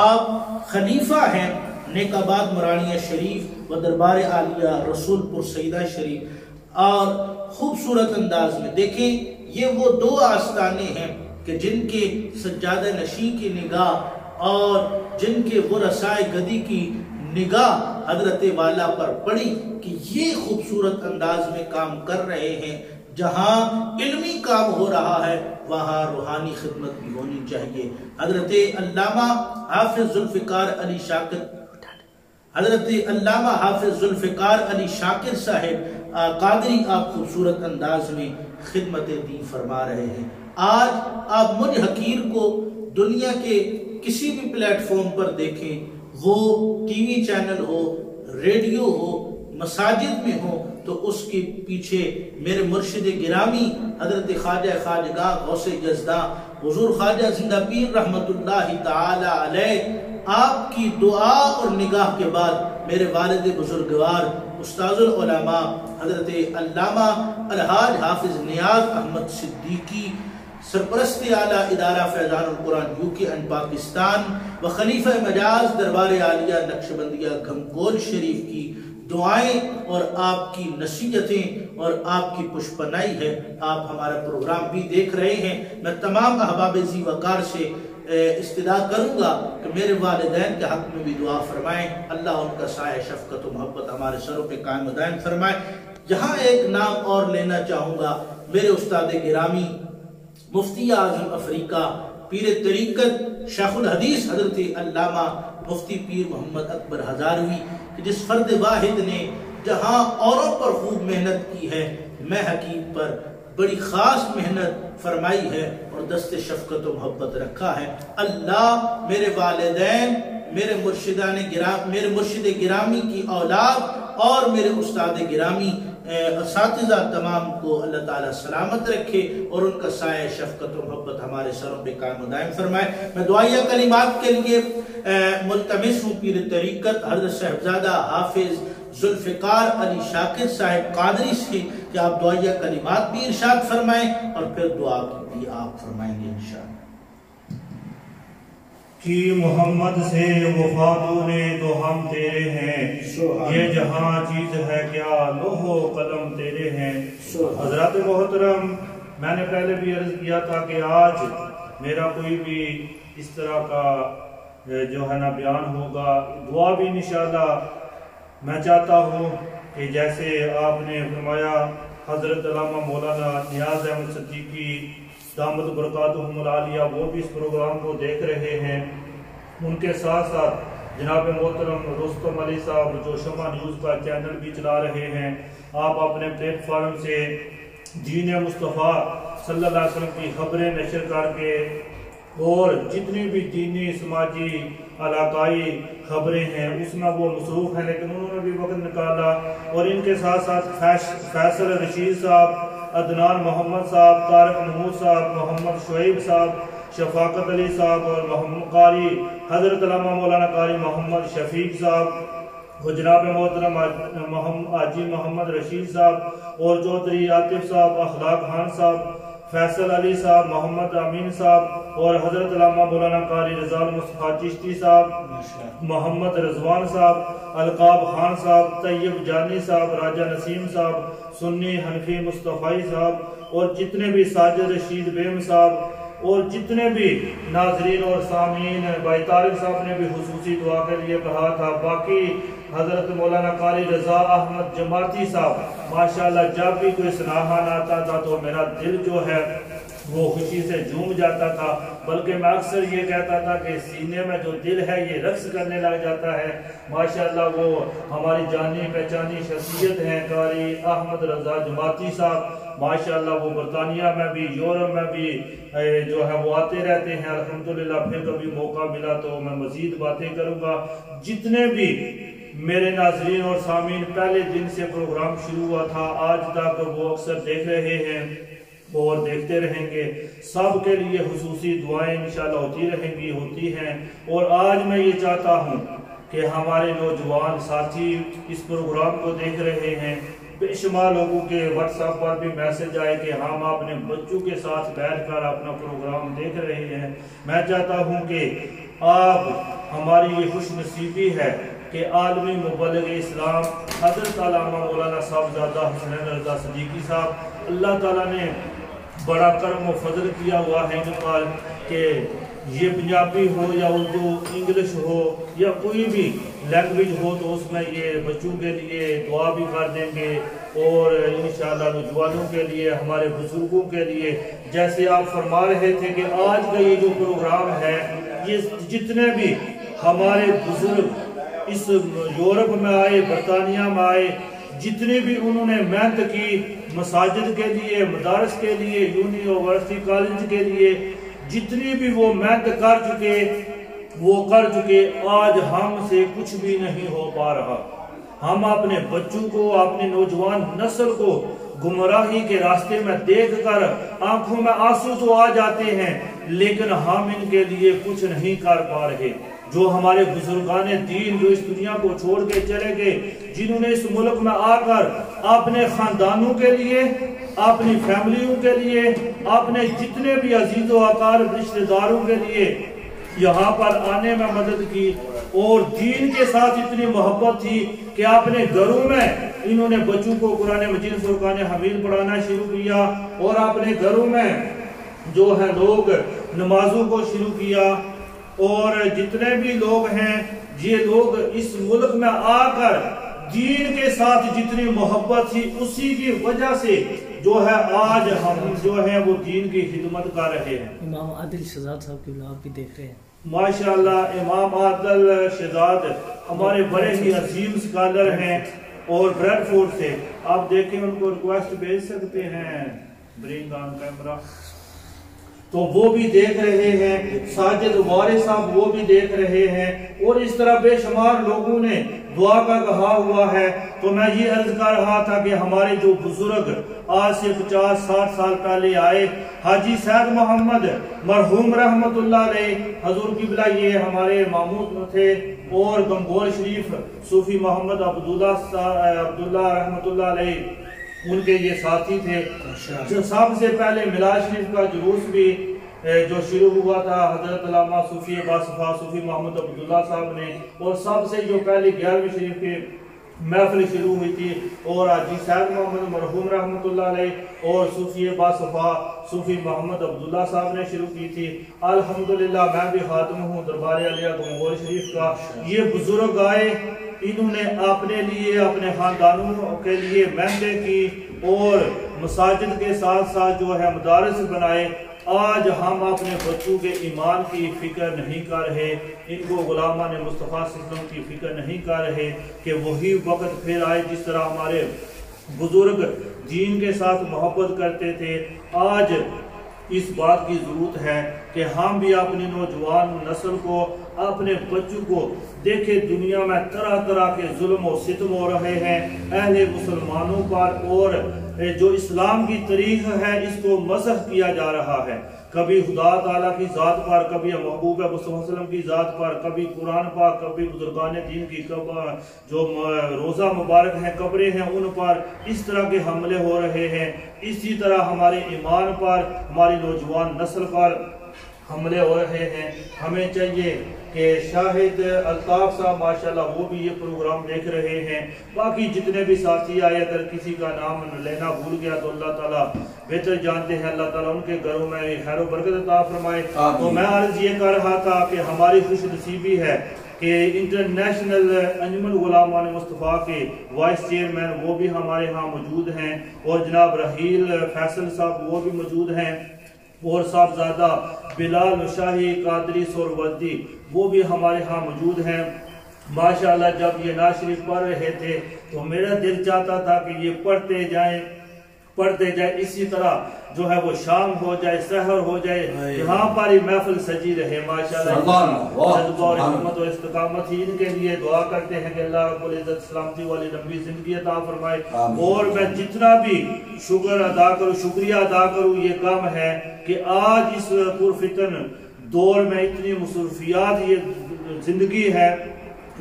آپ خلیفہ ہیں نیک آباد مرانیہ شریف و دربار عالیہ رسول پور سیدہ شریف. اور خوبصورت انداز میں دیکھیں، یہ وہ دو آستانے ہیں کہ جن کے سجادہ نشین کی نگاہ اور جن کے ورثائے گدی کی نگاہ حضرت والا پر پڑی کہ یہ خوبصورت انداز میں کام کر رہے ہیں. جہاں علمی کام ہو رہا ہے وہاں روحانی خدمت بھی ہونی چاہیے. حضرت علامہ حافظ ذوالفقار علی شاکر، حضرت علامہ حافظ ذوالفقار علی شاکر صاحب قادری آپ خوبصورت انداز میں خدمت دین فرما رہے ہیں. آج آپ مجھ حقیر کو دنیا کے کسی بھی پلیٹ فارم پر دیکھیں، وہ ٹی وی چینل ہو، ریڈیو ہو، مساجد میں ہو، تو اس کے پیچھے میرے مرشد گرامی حضرت خواجہ خواجگاہ غوث جزداں حضور خواجہ زندہ پیر رحمت اللہ تعالی علیہ، آپ کی دعا اور نگاہ کے بعد میرے والد بزرگوار استاذ العلماء حضرت علامہ الحاج حافظ نیاز احمد صدیقی سرپرست اعلیٰ ادارہ فیضان القرآن UK اینڈ پاکستان و خلیفہ مجاز دربار عالیہ نقشبندیہ گھمکول شریف کی دعائیں اور آپ کی نصیحتیں اور آپ کی پشپنائی ہے. آپ ہمارا پروگرام بھی دیکھ رہے ہیں. میں تمام احباب ذی وقار سے استدعا کروں گا کہ میرے والدین کے حق میں بھی دعا فرمائیں. اللہ ان کا سایہ شفقت و محبت ہمارے سروں پہ قائم و دائم فرمائے. یہاں ایک نام اور لینا چاہوں گا، میرے استاد گرامی مفتی اعظم افریقہ پیر طریقت شیخ الحدیث حضرت علامہ مفتی پیر محمد اکبر ہزاروی، جس فرد واحد نے جہاں اوروں پر خوب محنت کی ہے، میں حکیم پر بڑی خاص محنت فرمائی ہے اور دست شفقت و محبت رکھا ہے. اللہ میرے والدین، میرے مرشد گرامی کی اولاد اور میرے استاد گرامی اساتذہ تمام کو اللہ تعالیٰ سلامت رکھے اور ان کا سایہ شفقت و محبت ہمارے سروں پہ قائم و دائم فرمائے. میں دعائیہ کلمات کے لیے ملتمس ہوں پیر طریقت حضرت صاحبزادہ حافظ ذوالفقار علی شاکر صاحب قادری سے کہ آپ دعائیہ کلمات بھی ارشاد فرمائیں اور پھر دعا بھی آپ فرمائیں گے انشاءاللہ. کہ محمد سے وفادوں نے تو ہم تیرے ہیں، یہ جہاں چیز ہے کیا لوح و قلم تیرے ہیں. حضرات محترم، میں نے پہلے بھی عرض کیا تھا کہ آج میرا کوئی بھی اس طرح کا جو ہے نا بیان ہوگا، دعا بھی انشاءاللہ میں چاہتا ہوں کہ جیسے آپ نے فرمایا حضرت علامہ مولانا نیاز احمد صدیقی دامت برکاتہم العالیہ وہ بھی اس پروگرام کو دیکھ رہے ہیں، ان کے ساتھ ساتھ جناب محترم رستم علی صاحب جو شمع نیوز کا چینل بھی چلا رہے ہیں. آپ اپنے پلیٹ فارم سے دین مصطفیٰ صلی اللہ علیہ وسلم کی خبریں نشر کر کے اور جتنی بھی دینی سماجی علاقائی خبریں ہیں اس میں وہ مصروف ہیں، لیکن انہوں نے بھی وقت نکالا. اور ان کے ساتھ ساتھ فیصل رشید صاحب، عدنان محمد صاحب، طارق محمود صاحب، محمد شعیب صاحب، شفاقت علی صاحب اور محمد قاری حضرت علامہ مولانا قاری محمد شفیق صاحب اور جناب محترم حاجی محمد رشید صاحب اور چودھری عاطف صاحب، اخلاق خان صاحب، فیصل علی صاحب، محمد امین صاحب اور حضرت علامہ مولانا قاری رضا مصطفیٰ چشتی صاحب، محمد رضوان صاحب، القاب خان صاحب، طیب جانی صاحب، راجہ نسیم صاحب، سنی حنفی مصطفی صاحب اور جتنے بھی ساجد رشید بیم صاحب اور جتنے بھی ناظرین اور سامعین، بھائی طارق صاحب نے بھی خصوصی دعا کے لیے کہا تھا، باقی حضرت مولانا قاری رضا احمد جماعتی صاحب ماشاءاللہ جب بھی کوئی سناہان آتا تھا تو میرا دل جو ہے وہ خوشی سے جھوم جاتا تھا، بلکہ میں اکثر یہ کہتا تھا کہ سینے میں جو دل ہے یہ رقص کرنے لگ جاتا ہے۔ ماشاءاللہ وہ ہماری جانی پہچانی شخصیت ہیں قاری احمد رضا جماعتی صاحب، ماشاءاللہ وہ برطانیہ میں بھی یورپ میں بھی جو ہے وہ آتے رہتے ہیں الحمدللہ۔ پھر کبھی موقع ملا تو میں مزید باتیں کروں گا۔ جتنے بھی میرے ناظرین اور سامعین پہلے دن سے پروگرام شروع ہوا تھا آج تک وہ اکثر دیکھ رہے ہیں اور دیکھتے رہیں گے، سب کے لیے خصوصی دعائیں انشاءاللہ ہوتی ہیں۔ اور آج میں یہ چاہتا ہوں کہ ہمارے نوجوان ساتھی اس پروگرام کو دیکھ رہے ہیں، بے شمار لوگوں کے واٹس ایپ پر بھی میسج آئے کہ ہم اپنے بچوں کے ساتھ بیٹھ کر اپنا پروگرام دیکھ رہے ہیں۔ میں چاہتا ہوں کہ آپ ہماری یہ خوش نصیبی ہے کہ عالمی مبلغ اسلام حضرت علامہ مولانا صاحبزادہ حسنین رضا صدیقی صاحب، اللہ تعالیٰ نے بڑا کرم و فضل کیا ہوا ہے ان پر کہ یہ پنجابی ہو یا اردو انگلش ہو یا کوئی بھی لینگویج ہو تو اس میں یہ بچوں کے لیے دعا بھی کر دیں گے اور انشاءاللہ نوجوانوں کے لیے، ہمارے بزرگوں کے لیے، جیسے آپ فرما رہے تھے کہ آج کا یہ جو پروگرام ہے یہ جتنے بھی ہمارے بزرگ اس یورپ میں آئے، برطانیہ میں آئے، جتنے بھی انہوں نے محنت کی مساجد کے لیے، مدارس کے لیے، یونیورسٹی کالج کے لیے، جتنی بھی وہ محنت کر چکے آج ہم سے کچھ بھی نہیں ہو پا رہا۔ ہم اپنے بچوں کو، اپنی نوجوان نسل کو گمراہی کے راستے میں دیکھ کر آنکھوں میں آنسو تو آ جاتے ہیں، لیکن ہم ان کے لیے کچھ نہیں کر پا رہے۔ جو ہمارے بزرگان دین جو اس دنیا کو چھوڑ کے چلے گئے، جنہوں نے اس ملک میں آ کر اپنے خاندانوں کے لیے، اپنی فیملیوں کے لیے، اپنے جتنے بھی عزیز و اقارب رشتہ داروں کے لیے یہاں پر آنے میں مدد کی اور دین کے ساتھ اتنی محبت تھی کہ اپنے گھروں میں انہوں نے بچوں کو قرآن مجید فرقان حمید پڑھانا شروع کیا اور اپنے گھروں میں جو ہے لوگ نمازوں کو شروع کیا۔ اور جتنے بھی لوگ ہیں یہ لوگ اس ملک میں آ کر دین کے ساتھ جتنی محبت تھی اسی کی وجہ سے جو ہے آج ہم جو ہیں وہ دین کی خدمت کر رہے ہیں۔ امام عادل شہزاد صاحب کی بلاغ بھی دیکھ رہے ہیں ماشاءاللہ۔ امام عادل شہزاد ہمارے بڑے ہی عظیم سکالر ہیں اور بریڈ فورڈ سے، آپ دیکھیں ان کو ریکویسٹ بھیج سکتے ہیں، برنگ آن کیمرہ، تو وہ بھی دیکھ رہے ہیں، ساجد وارث صاحب وہ بھی دیکھ رہے ہیں اور اس طرح بے شمار لوگوں نے دعا کا کہا ہوا ہے۔ تو میں یہ عرض کر رہا تھا کہ ہمارے جو بزرگ آج سے 50-60 سال پہلے آئے، حاجی سید محمد مرحوم رحمت اللہ علیہ حضور قبلہ یہ ہمارے ماموں تھے اور گنگول شریف صوفی محمد عبداللہ رحمت اللہ علیہ ان کے یہ ساتھی تھے۔ جو سب سے پہلے میلاد شریف کا جلوس بھی جو شروع ہوا تھا حضرت علامہ صوفی باصفا صوفی محمد عبداللہ صاحب نے، اور سب سے جو پہلی 11ویں شریف کی محفل شروع ہوئی تھی اور حاجی سید محمد مرحوم رحمت اللہ علیہ اور صوفی باصفا صوفی محمد عبداللہ صاحب نے شروع کی تھی۔ الحمدللہ میں بھی خاتم ہوں دربار عالیہ گنگول شریف کا۔ یہ بزرگ آئے، انہوں نے اپنے لیے، اپنے خاندانوں کے لیے محنتیں کی اور مساجد کے ساتھ ساتھ جو ہے مدارس بنائے۔ آج ہم اپنے بچوں کے ایمان کی فکر نہیں کر رہے، ان کو غلامان مصطفیٰ صلی اللہ علیہ وسلم کی فکر نہیں کر رہے کہ وہی وقت پھر آئے جس طرح ہمارے بزرگ دین کے ساتھ محبت کرتے تھے۔ آج اس بات کی ضرورت ہے کہ ہم بھی اپنی نوجوان نسل کو، اپنے بچوں کو دیکھیں، دنیا میں طرح طرح کے ظلم و ستم ہو رہے ہیں اہل مسلمانوں پر، اور جو اسلام کی تاریخ ہے اس کو مسخ کیا جا رہا ہے۔ کبھی خدا تعالیٰ کی ذات پر، کبھی محبوب مصطفیٰ صلی اللہ علیہ وسلم کی ذات پر، کبھی قرآن پاک، کبھی بزرگان دین کی جو روزہ مبارک ہیں، قبریں ہیں، ان پر اس طرح کے حملے ہو رہے ہیں۔ اسی طرح ہمارے ایمان پر، ہماری نوجوان نسل پر حملے ہو رہے ہیں۔ ہمیں چاہیے کہ شاہد الطاف صاحب ماشاءاللہ وہ بھی یہ پروگرام دیکھ رہے ہیں، باقی جتنے بھی ساتھی آئے، اگر کسی کا نام لینا بھول گیا تو اللہ تعالیٰ بہتر جانتے ہیں، اللہ تعالیٰ ان کے گھروں میں خیر و برکت عطا فرمائے۔ تو میں عرض یہ کر رہا تھا کہ ہماری خوش نصیبی ہے کہ انٹرنیشنل انجمن غلامان مصطفیٰ کے وائس چیئرمین وہ بھی ہمارے ہاں موجود ہیں، اور جناب رحیل فیصل صاحب وہ بھی موجود ہیں، اور صاحبزادہ بلال شاہی قادری سوروردی وہ بھی ہمارے ہاں موجود ہیں۔ ماشاءاللہ جب یہ نعت شریف پڑھ رہے تھے تو میرا دل چاہتا تھا کہ یہ پڑھتے جائیں، اسی طرح جو ہے وہ شام ہو جائے، سحر ہو جائے، یہاں پر ہی محفل سجی رہے۔ ماشاءاللہ جذبہ اور ہمت اور استقامت ہی ان کے لیے دعا کرتے ہیں کہ اللہ رب العزت سلامتی والی لمبی زندگی عطا فرمائے۔ اور میں جتنا بھی شکریہ ادا کروں یہ کم ہے کہ آج اس پرفتن دور میں اتنی مصروفیات یہ زندگی ہے،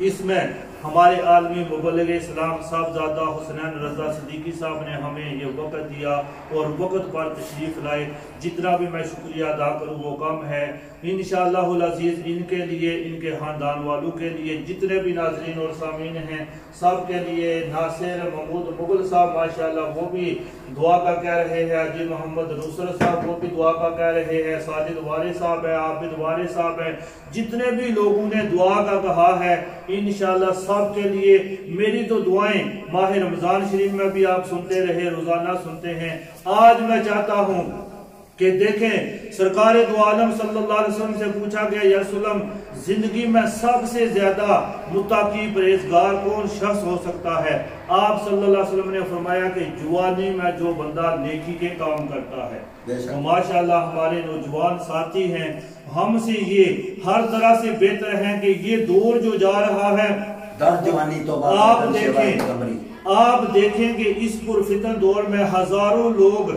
اس میں ہمارے عالمی مبلغ اسلام صاحبزادہ حسنین رضا صدیقی صاحب نے ہمیں یہ وقت دیا اور وقت پر تشریف لائے۔ جتنا بھی میں شکریہ ادا کروں وہ کم ہے۔ انشاءاللہ العزیز ان کے لیے، ان کے خاندان والوں کے لیے، جتنے بھی ناظرین اور سامعین ہیں سب کے لیے، ناصر محمود مغل صاحب ماشاءاللہ وہ بھی دعا کا کہہ رہے ہیں، حاجی محمد نصرت صاحب وہ بھی دعا کا کہہ رہے ہیں، ساجد وارث صاحب ہے، عابد وارث صاحب ہیں، جتنے بھی لوگوں نے دعا کا کہا ہے انشاءاللہ سب کے لیے میری تو دعائیں ماہ رمضان شریف میں بھی آپ سنتے رہے، روزانہ سنتے ہیں۔ آج میں چاہتا ہوں کہ دیکھیں سرکار دو عالم صلی اللہ علیہ وسلم سے پوچھا گیا یا رسول اللہ زندگی میں سب سے زیادہ متقی پرہیزگار کون شخص ہو سکتا ہے؟ آپ صلی اللہ علیہ وسلم نے فرمایا کہ جوانی میں جو بندہ نیکی کے کام کرتا ہے۔ تو ماشاءاللہ ہمارے نوجوان ساتھی ہیں، ہم سے یہ ہر طرح سے بہتر ہیں کہ یہ دور جو جا رہا ہے آپ دیکھیں کہ اس پرفتن دور میں ہزاروں لوگ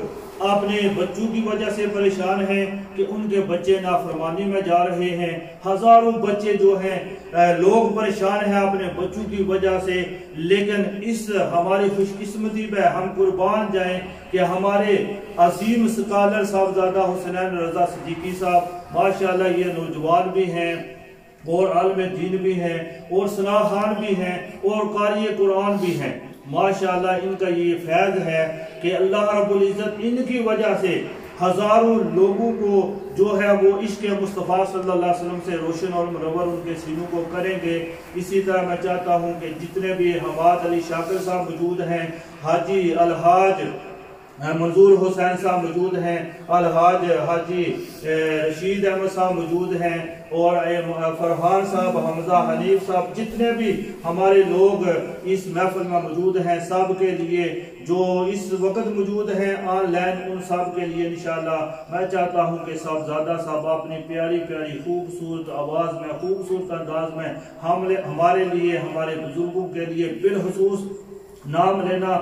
اپنے بچوں کی وجہ سے پریشان ہیں کہ ان کے بچے نافرمانی میں جا رہے ہیں، ہزاروں بچے جو ہیں لوگ پریشان ہیں اپنے بچوں کی وجہ سے، لیکن اس ہماری خوش قسمتی پہ ہم قربان جائیں کہ ہمارے عظیم اسکالر صاحبزادہ حسنین رضا صدیقی صاحب ماشاءاللہ یہ نوجوان بھی ہیں اور عالم دین بھی ہیں اور ثنا خان بھی ہیں اور قاری قرآن بھی ہیں۔ ماشاءاللہ ان کا یہ فیض ہے کہ اللہ رب العزت ان کی وجہ سے ہزاروں لوگوں کو جو ہے وہ عشق مصطفیٰ صلی اللہ علیہ وسلم سے روشن اور منور ان کے سینوں کو کریں گے۔ اسی طرح میں چاہتا ہوں کہ جتنے بھی حماد علی شاکر صاحب موجود ہیں، حاجی الحاج منظور حسین صاحب موجود ہیں، الحاج حاجی رشید احمد صاحب موجود ہیں، اور فرحان صاحب، حمزہ حنیف صاحب، جتنے بھی ہمارے لوگ اس محفل میں موجود ہیں سب کے لیے، جو اس وقت موجود ہیں آن لائن ان سب کے لیے انشاءاللہ میں چاہتا ہوں کہ صاحبزادہ صاحب اپنی پیاری پیاری خوبصورت آواز میں، خوبصورت انداز میں ہمارے لیے، ہمارے بزرگوں کے لیے بالخصوص نام لینا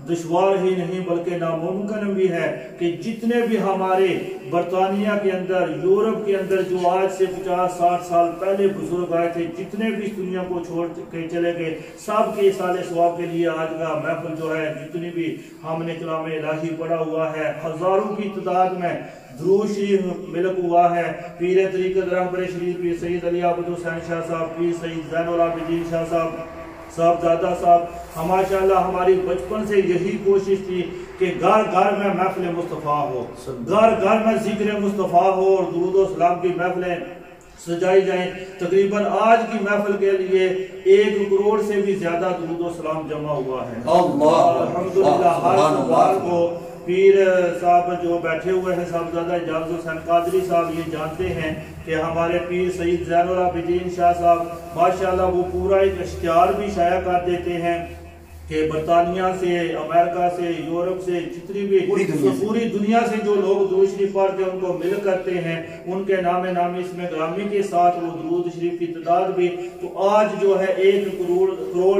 دشوار ہی نہیں بلکہ ناممکن بھی ہے کہ جتنے بھی ہمارے برطانیہ کے اندر، یورپ کے اندر جو آج سے 50-60 سال پہلے بزرگ آئے تھے، جتنے بھی اس دنیا کو چھوڑ کے چلے گئے، سب کے سال ثواب کے لیے آج کا محفل جو ہے، جتنی بھی ہم نے کلام الہی پڑھا ہوا ہے، ہزاروں کی تعداد میں درود شریف ملک ہوا ہے۔ پیر طریقت رہبر شریف پیر سید علی عبد الحسین شاہ صاحب، پیر سید زین العابدین شاہ صاحبزادہ صاحب، ماشاءاللہ ہماری بچپن سے یہی کوشش تھی کہ گھر گھر میں محفل مصطفیٰ ہو، گھر گھر میں ذکر مصطفیٰ ہو اور درود و سلام کی محفلیں سجائی جائیں۔ تقریباً آج کی محفل کے لیے 1 کروڑ سے بھی زیادہ درود و سلام جمع ہوا ہے۔ الحمدللہ ہر سوال کو پیر صاحب جو بیٹھے ہوئے ہیں صاحبزادہ اعجاز حسین قادری صاحب یہ جانتے ہیں کہ ہمارے پیر سید زین العابدین شاہ صاحب ماشاءاللہ وہ پورا ایک اشتہار بھی شائع کر دیتے ہیں کہ برطانیہ سے، امریکہ سے، یورپ سے، جتنی بھی پوری دنیا سے جو لوگ درود شریف پڑھتے ہیں ان کو مل کرتے ہیں، ان کے نام نامی اس میں گرامی کے ساتھ وہ درود شریف کی تعداد بھی، تو آج جو ہے 1 کروڑ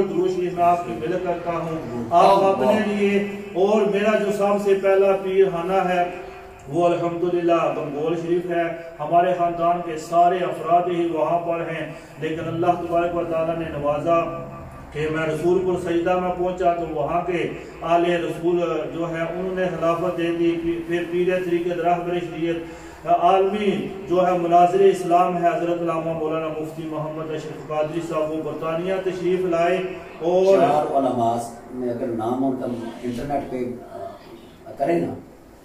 درود شریف میں آپ کی مل کرتا ہوں آپ اپنے لیے، اور میرا جو سب سے پہلا پیر خانہ ہے وہ الحمدللہ بنگول شریف ہے، ہمارے خاندان کے سارے افراد ہی وہاں پر ہیں، لیکن اللہ تبارک و تعالیٰ نے نوازا کہ میں رسول پور سجدہ میں پہنچا تو وہاں کے آل رسول جو ہے انہوں نے خلافت دے دی، پھر پیر طریقت راہبر شریعت عالمی جو ہے مناظر اسلام ہے حضرت علامہ مولانا مفتی محمد اشرف قادری صاحب، وہ برطانیہ تشریف لائے اور 4 علماء میں اگر نام اور انٹرنیٹ پہ کریں نا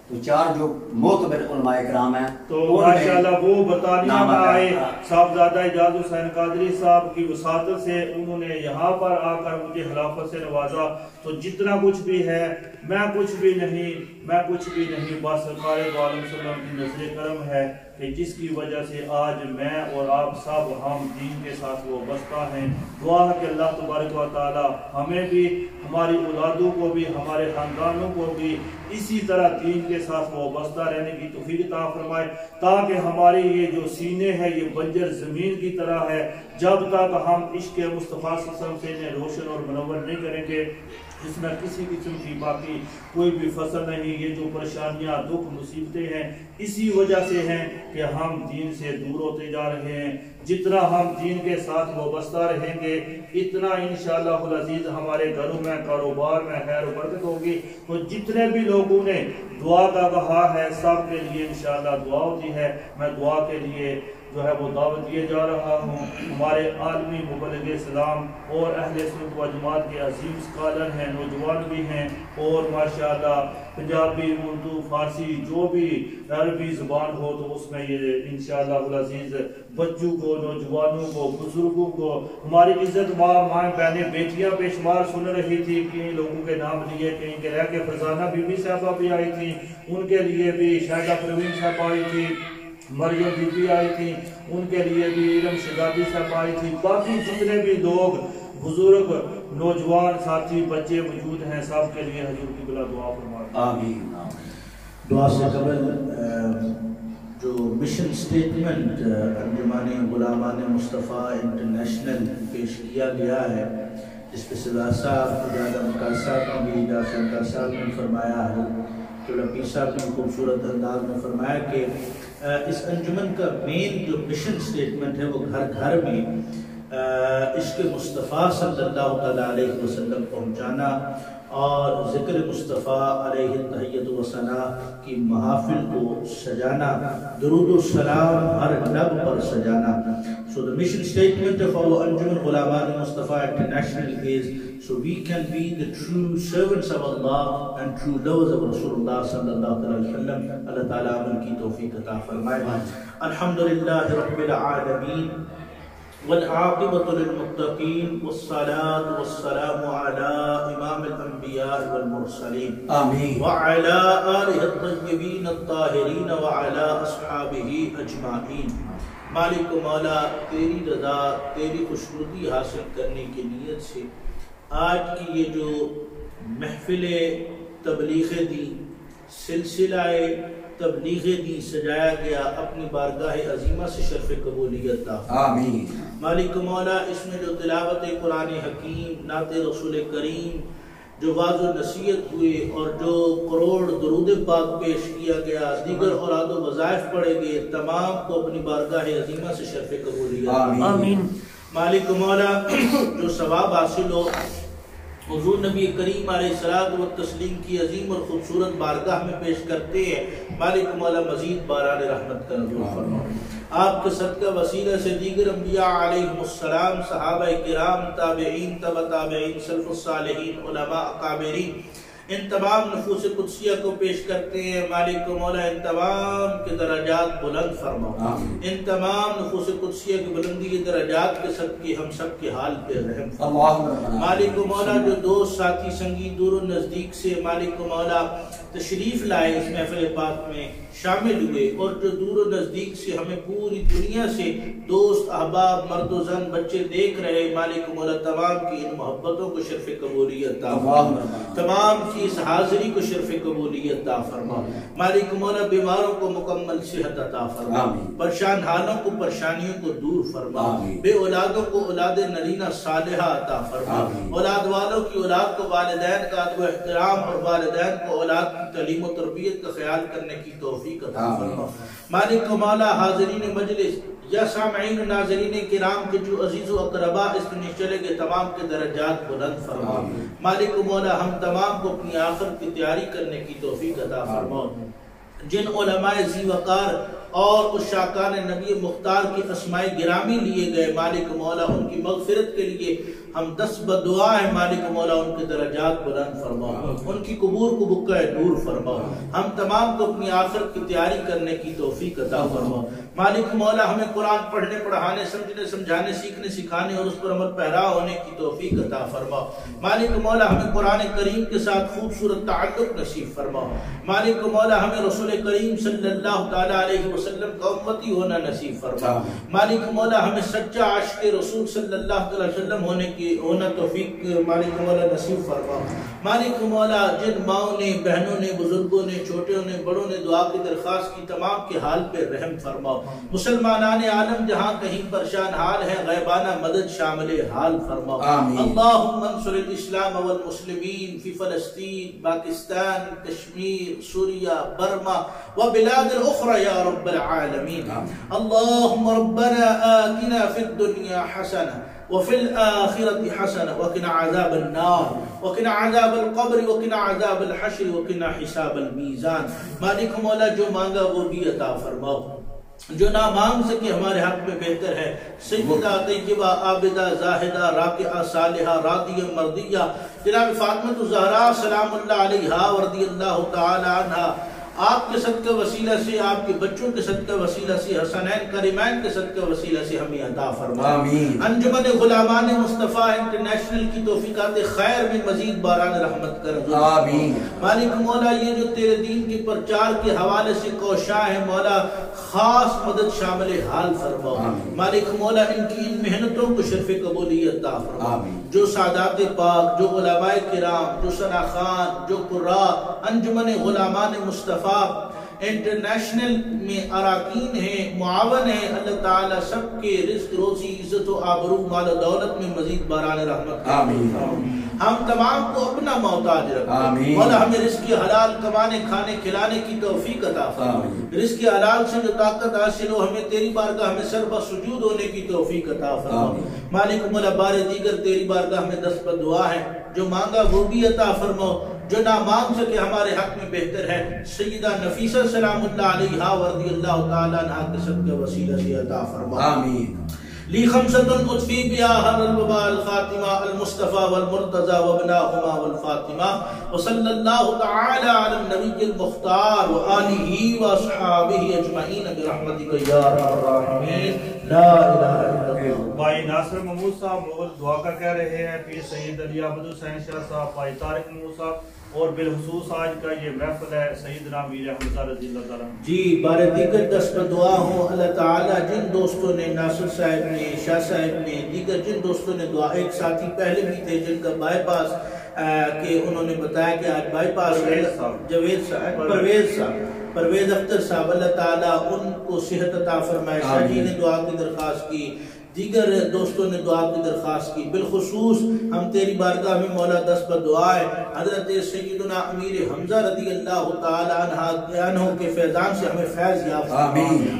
تو 4 جو معتبر علماء کرام ہیں تو ماشاءاللہ وہ برطانیہ میں آئے، صاحبزادہ اعجاز حسین قادری صاحب کی وساطت سے انہوں نے یہاں پر آ کر مجھے خلافت سے نوازا۔ تو جتنا کچھ بھی ہے میں کچھ بھی نہیں، بس سرکار دو عالم صلی اللہ علیہ وسلم کی نظر کرم ہے کہ جس کی وجہ سے آج میں اور آپ سب ہم دین کے ساتھ وابستہ ہیں۔ دعا ہے کہ اللہ تبارک و تعالی ہمیں بھی، ہماری اولادوں کو بھی، ہمارے خاندانوں کو بھی اسی طرح دین کے ساتھ وابستہ رہنے کی توفیق عطا فرمائے، تاکہ ہمارے یہ جو سینے ہیں یہ بنجر زمین کی طرح ہے، جب تک ہم عشق مصطفیٰ صلی اللہ علیہ وسلم سے انہیں روشن اور منور نہیں کریں گے اس میں کسی قسم کی باقی کوئی بھی فصل نہیں۔ یہ جو پریشانیاں، دکھ، مصیبتیں ہیں اسی وجہ سے ہیں کہ ہم دین سے دور ہوتے جا رہے ہیں۔ جتنا ہم دین کے ساتھ وابستہ رہیں گے اتنا انشاءاللہ العزیز ہمارے گھروں میں، کاروبار میں خیر و برکت ہوگی۔ تو جتنے بھی لوگوں نے دعا کا کہا ہے سب کے لیے انشاءاللہ دعا ہوتی ہے۔ میں دعا کے لیے جو ہے وہ دعوت دیے جا رہا ہوں۔ ہمارے عالمی مبلغ اسلام اور اہل سنت و جماعت کے عظیم اسکالر ہیں، نوجوان بھی ہیں، اور ماشاءاللہ پنجابی، اردو، فارسی جو بھی عربی زبان ہو تو اس میں یہ انشاءاللہ العزیز بچوں کو، نوجوانوں کو، بزرگوں کو، ہماری عزت مائیں بہنیں بیٹیاں بے شمار سن رہی تھی، کئی لوگوں کے نام لیے، کہیں کے رہ کے فرزانہ بی بی صاحبہ بھی آئی تھی، ان کے لیے بھی شاہدہ پروین صاحب آئی تھی، مریم بی بی آئی تھی، ان کے لیے بھی علم شہزادی صاحب آئی تھی، باقی جتنے بھی لوگ بزرگ، نوجوان ساتھی، بچے موجود ہیں سب کے لیے حضور کی بلا دعا فرمائے۔ آمین۔ دعا سے قبل جو مشن سٹیٹمنٹ انجمن غلامان مصطفیٰ انٹرنیشنل پیش کیا گیا ہے، جس پہ صدا صاحب صاحب نے بھی فرمایا ہے، جو لپی صاحب نے خوبصورت انداز میں فرمایا کہ اس انجمن کا مین جو مشن سٹیٹمنٹ ہے وہ گھر گھر میں عشق مصطفیٰ صلی اللہ علیہ وسلم پہنچانا اور ذکر مصطفیٰ علیہ تحیت و ثنا کی محافل کو سجانا، درود و سلام ہر لب پر سجانا۔ So the mission statement of our Anjuman Ghulaman Mustafa International is, so we can be the true servants of Allah and true lovers of Rasulullah sallallahu alaihi wasallam. Allah Ta'ala amal ki tawfiq ata farmaye. Alhamdulillah Rabbil Alameen والعاقبة للمتقين والصلاة والسلام على إمام الأنبياء والمرسلين آمين وعلى آله الطيبين الطاهرين وعلى أصحابه أجمعين۔ مالک و مولا تیری رضا، تیری خوشنودی حاصل کرنے کی نیت سے آج کی یہ جو محفل تبلیغ دی، سلسلہ تبلیغ دی سجایا گیا، اپنی بارگاہ عظیمہ سے شرف قبولیت عطا فرما۔ آمین۔ مالک مولا اس میں جو تلاوت قرآن حکیم، نعت رسول کریم، جو واعظ و نصیحت ہوئے اور جو کروڑ درود پاک پیش کیا گیا، دیگر اوراد و وظائف پڑھے گئے، تمام کو اپنی بارگاہ عظیمہ سے شرف قبولیت عطا فرما۔ آمین۔ مالک مولا جو ثواب حاصل ہو حضور نبی کریم علیہ الصلوۃ والتسلیم کی عظیم اور خوبصورت بارگاہ میں پیش کرتے ہیں، مالک مولا مزید باران رحمت کا نزول فرما۔ آپ کے صدقہ وسیلہ سے دیگر انبیاء علیہم السلام، صحابہ کرام، تابعین، تبع تابعین، سلف الصالحین، علماء اکابرین، ان تمام نفوس قدسیہ کو پیش کرتے ہیں، مالک مولا ان تمام کے درجات بلند فرما۔ ان تمام نفوس قدسیہ کی بلندی کے درجات کے صدقے ہم سب کے حال پہ رحم فرما۔ مالک مولا جو دوست ساتھی سنگی دور و نزدیک سے مالک مولا تشریف لائے اس محفل پاک میں شامل ہوئے، اور جو دور و نزدیک سے ہمیں پوری دنیا سے دوست، احباب، مرد و زن، بچے دیکھ رہے، مالک مولا تمام کی ان محبتوں کو شرف قبولیت عطا فرما، تمام کی اس حاضری کو شرف قبولیت عطا فرما۔ مالک مولا بیماروں کو مکمل صحت عطا فرما، پریشان حالوں کو پریشانیوں کو دور فرما، بے اولادوں کو اولاد نرینہ صالحہ عطا فرما، اولاد والوں کی اولاد کو والدین کا ادب و احترام اور والدین کو اولاد تعلیم و تربیت کا خیال کرنے کی توفیق عطا فرما۔ مالک و مولا حاضرین مجلس یا سامعین و ناظرین کرام کے جو عزیز و اقربا اس میں چلے گئے تمام کے درجات بلند فرما۔ مالک و مولا ہم تمام کو اپنی آخرت کی تیاری کرنے کی توفیق عطا فرما۔ جن علماء ذی وقار اور اس شاکان نبی مختار کی اسماء گرامی لیے گئے، مالک مولا ان کی مغفرت کے لیے ہم دست بدعا ہے، مالک مولا ان کے درجات بلند فرما، ان کی قبور کو بقع دور فرما، ہم تمام کو اپنی آخرت کی تیاری کرنے کی توفیق عطا فرما۔ مالک مولا ہمیں قرآن پڑھنے پڑھانے سمجھنے سمجھانے سیکھنے سکھانے اور اس پر عمل پیرا ہونے کی توفیق عطا فرما۔ مالک مولا ہمیں قرآن کریم کے ساتھ خوبصورت تعلق نصیب فرما۔ مالک مولا ہمیں رسول کریم صلی اللہ تعالی علیہ وسلم کا امتی ہونا نصیب فرما۔ مالک مولا ہمیں سچا عاشق رسول صلی اللہ علیہ وسلم ہونا توفیق مالک مولا نصیب فرما۔ مالک مولا جن ماؤں نے بہنوں نے بزرگوں نے چھوٹوں نے بڑوں نے دعا کی درخواست کی، تمام کے حال پہ رحم فرما۔ مسلمانان عالم جہاں کہیں پریشان حال ہے، غیبانہ مدد شامل حال فرما۔ اللہم انصر الاسلام والمسلمین فی فلسطین، پاکستان، کشمیر، سوریہ، برما وبلاد الاخرى یا رب العالمین۔ اللہم ربنا آتنا فی الدنیا حسنہ وفي الآخرة حسنة وقنا عذاب النار وقنا عذاب القبر وقنا عذاب الحشر وقنا حساب الميزان۔ مالک مولا جو مانگا وہ بھی عطا فرماؤ، جو نہ مانگ سکے ہمارے حق میں بہتر ہے۔ سیدہ طیبہ عابدہ زاہدہ راکعہ صالحہ راضیہ مرضیہ جناب فاطمہ الزہراء سلام اللہ علیہا ورضی اللہ تعالی عنہا، آپ کے صدقہ وسیلہ سے، آپ کے بچوں کے صدقہ وسیلہ سے، حسنین کریمین کے صدقہ وسیلہ سے ہمیں عطا فرما۔ انجمن غلامان مصطفیٰ انٹرنیشنل کی توفیقات خیر میں مزید باران رحمت کر۔ مالک مولا یہ جو تیرے دین کے پرچار کے حوالے سے کوشاں ہیں، مولا خاص مدد شامل حال فرما۔ مالک مولا ان کی ان محنتوں کو شرف قبولیت عطا فرما۔ جو سادات پاک، جو علماء کرام، جو شناخان، جو قراء انجمن غلامان مصطفیٰ انٹرنیشنل میں اراکین ہیں، معاون ہیں، اللہ تعالیٰ سب کے رزق روزی عزت و آبرو مال و دولت میں مزید باران رحمت آمین۔ ہم تمام کو اپنا محتاج رکھا، مولا ہمیں رزق حلال کمانے کھانے کھلانے کی توفیق عطا فرما۔ رزق حلال سے جو طاقت حاصل ہو ہمیں تیری بارگاہ میں سربہ سجود ہونے کی توفیق عطا فرما۔ مالک مولا بار دیگر تیری بارگاہ میں دست بدعا ہے، جو مانگا وہ بھی عطا فرما، جو نہ مانگ سکے ہمارے حق میں بہتر ہے۔ سیدہ نفیسہ سلام اللہ علیہا ورضی اللہ تعالیٰ عنہا کے صدقہ وسیلہ سے عطا فرما۔ آمین۔ لی خمسۃ اطفی بہا حر الوباء الخاتمہ المصطفیٰ والمرتضی وابناہما والفاطمہ، وصلی اللہ تعالی علی النبی المختار وآلہ واصحابہ اجمعین برحمتک یا ارحم الراحمین، لا الہ الا اللہ۔ بھائی ناصر محمود صاحب اور دعا کا کہہ رہے ہیں، پیر سید علی عبد الحسین شاہ صاحب، بھائی طارق محمود صاحب، اور بالخصوص آج کا یہ محفل ہے سیدنا میر حمزہ رضی اللہ تعالیٰ جی بار دیگر دست دعا ہوں۔ اللہ تعالیٰ جن دوستوں نے، ناصر صاحب نے، شاہ صاحب نے، دیگر جن دوستوں نے دعا، ایک ساتھی پہلے بھی تھے جن کا بائی پاس کہ انہوں نے بتایا کہ آج بائی پاس جوید صاحب، پرویز اختر صاحب، اللہ تعالیٰ ان کو صحت عطا فرمائے۔ شاہ جی نے دعا کی درخواست کی، دیگر دوستوں نے دعا کی درخواست کی۔ بالخصوص ہم تیری بارگاہ میں مولا دست بدعا ہے، حضرت سیدنا امیر حمزہ رضی اللہ تعالی عنہ کے فیضان سے ہمیں فیض یافت۔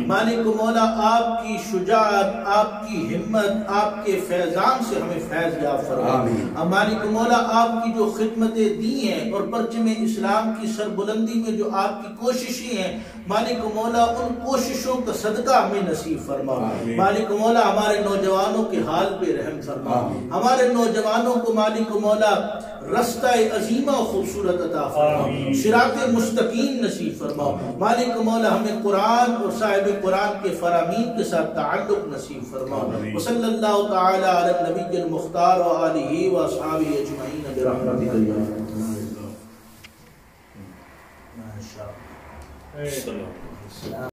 مالک مولا آپ کی شجاعت، آپ کی ہمت، آپ کے فیضان سے ہمیں فیض یافت فرما۔ مالک مولا آپ کی جو خدمتیں دی ہیں اور پرچم اسلام کی سربلندی میں جو آپ کی کوششیں ہیں، مالک مولا ان کوششوں کا صدقہ ہمیں نصیب فرما۔ مالک مولا ہمارے نوجوانوں کے حال پہ رحم فرما، ہمارے نوجوانوں کو مالک مولا رستہ عظیمہ خوبصورت عطا فرما، صراط مستقیم نصیب فرما۔ مالک مولا ہمیں قرآن اور صاحب قرآن کے فرامین کے ساتھ تعلق نصیب فرما۔ وصلی اللہ تعالی علی النبی المختار وآلہ واصحابہ اجمعین برحمتک یا ارحم الراحمین۔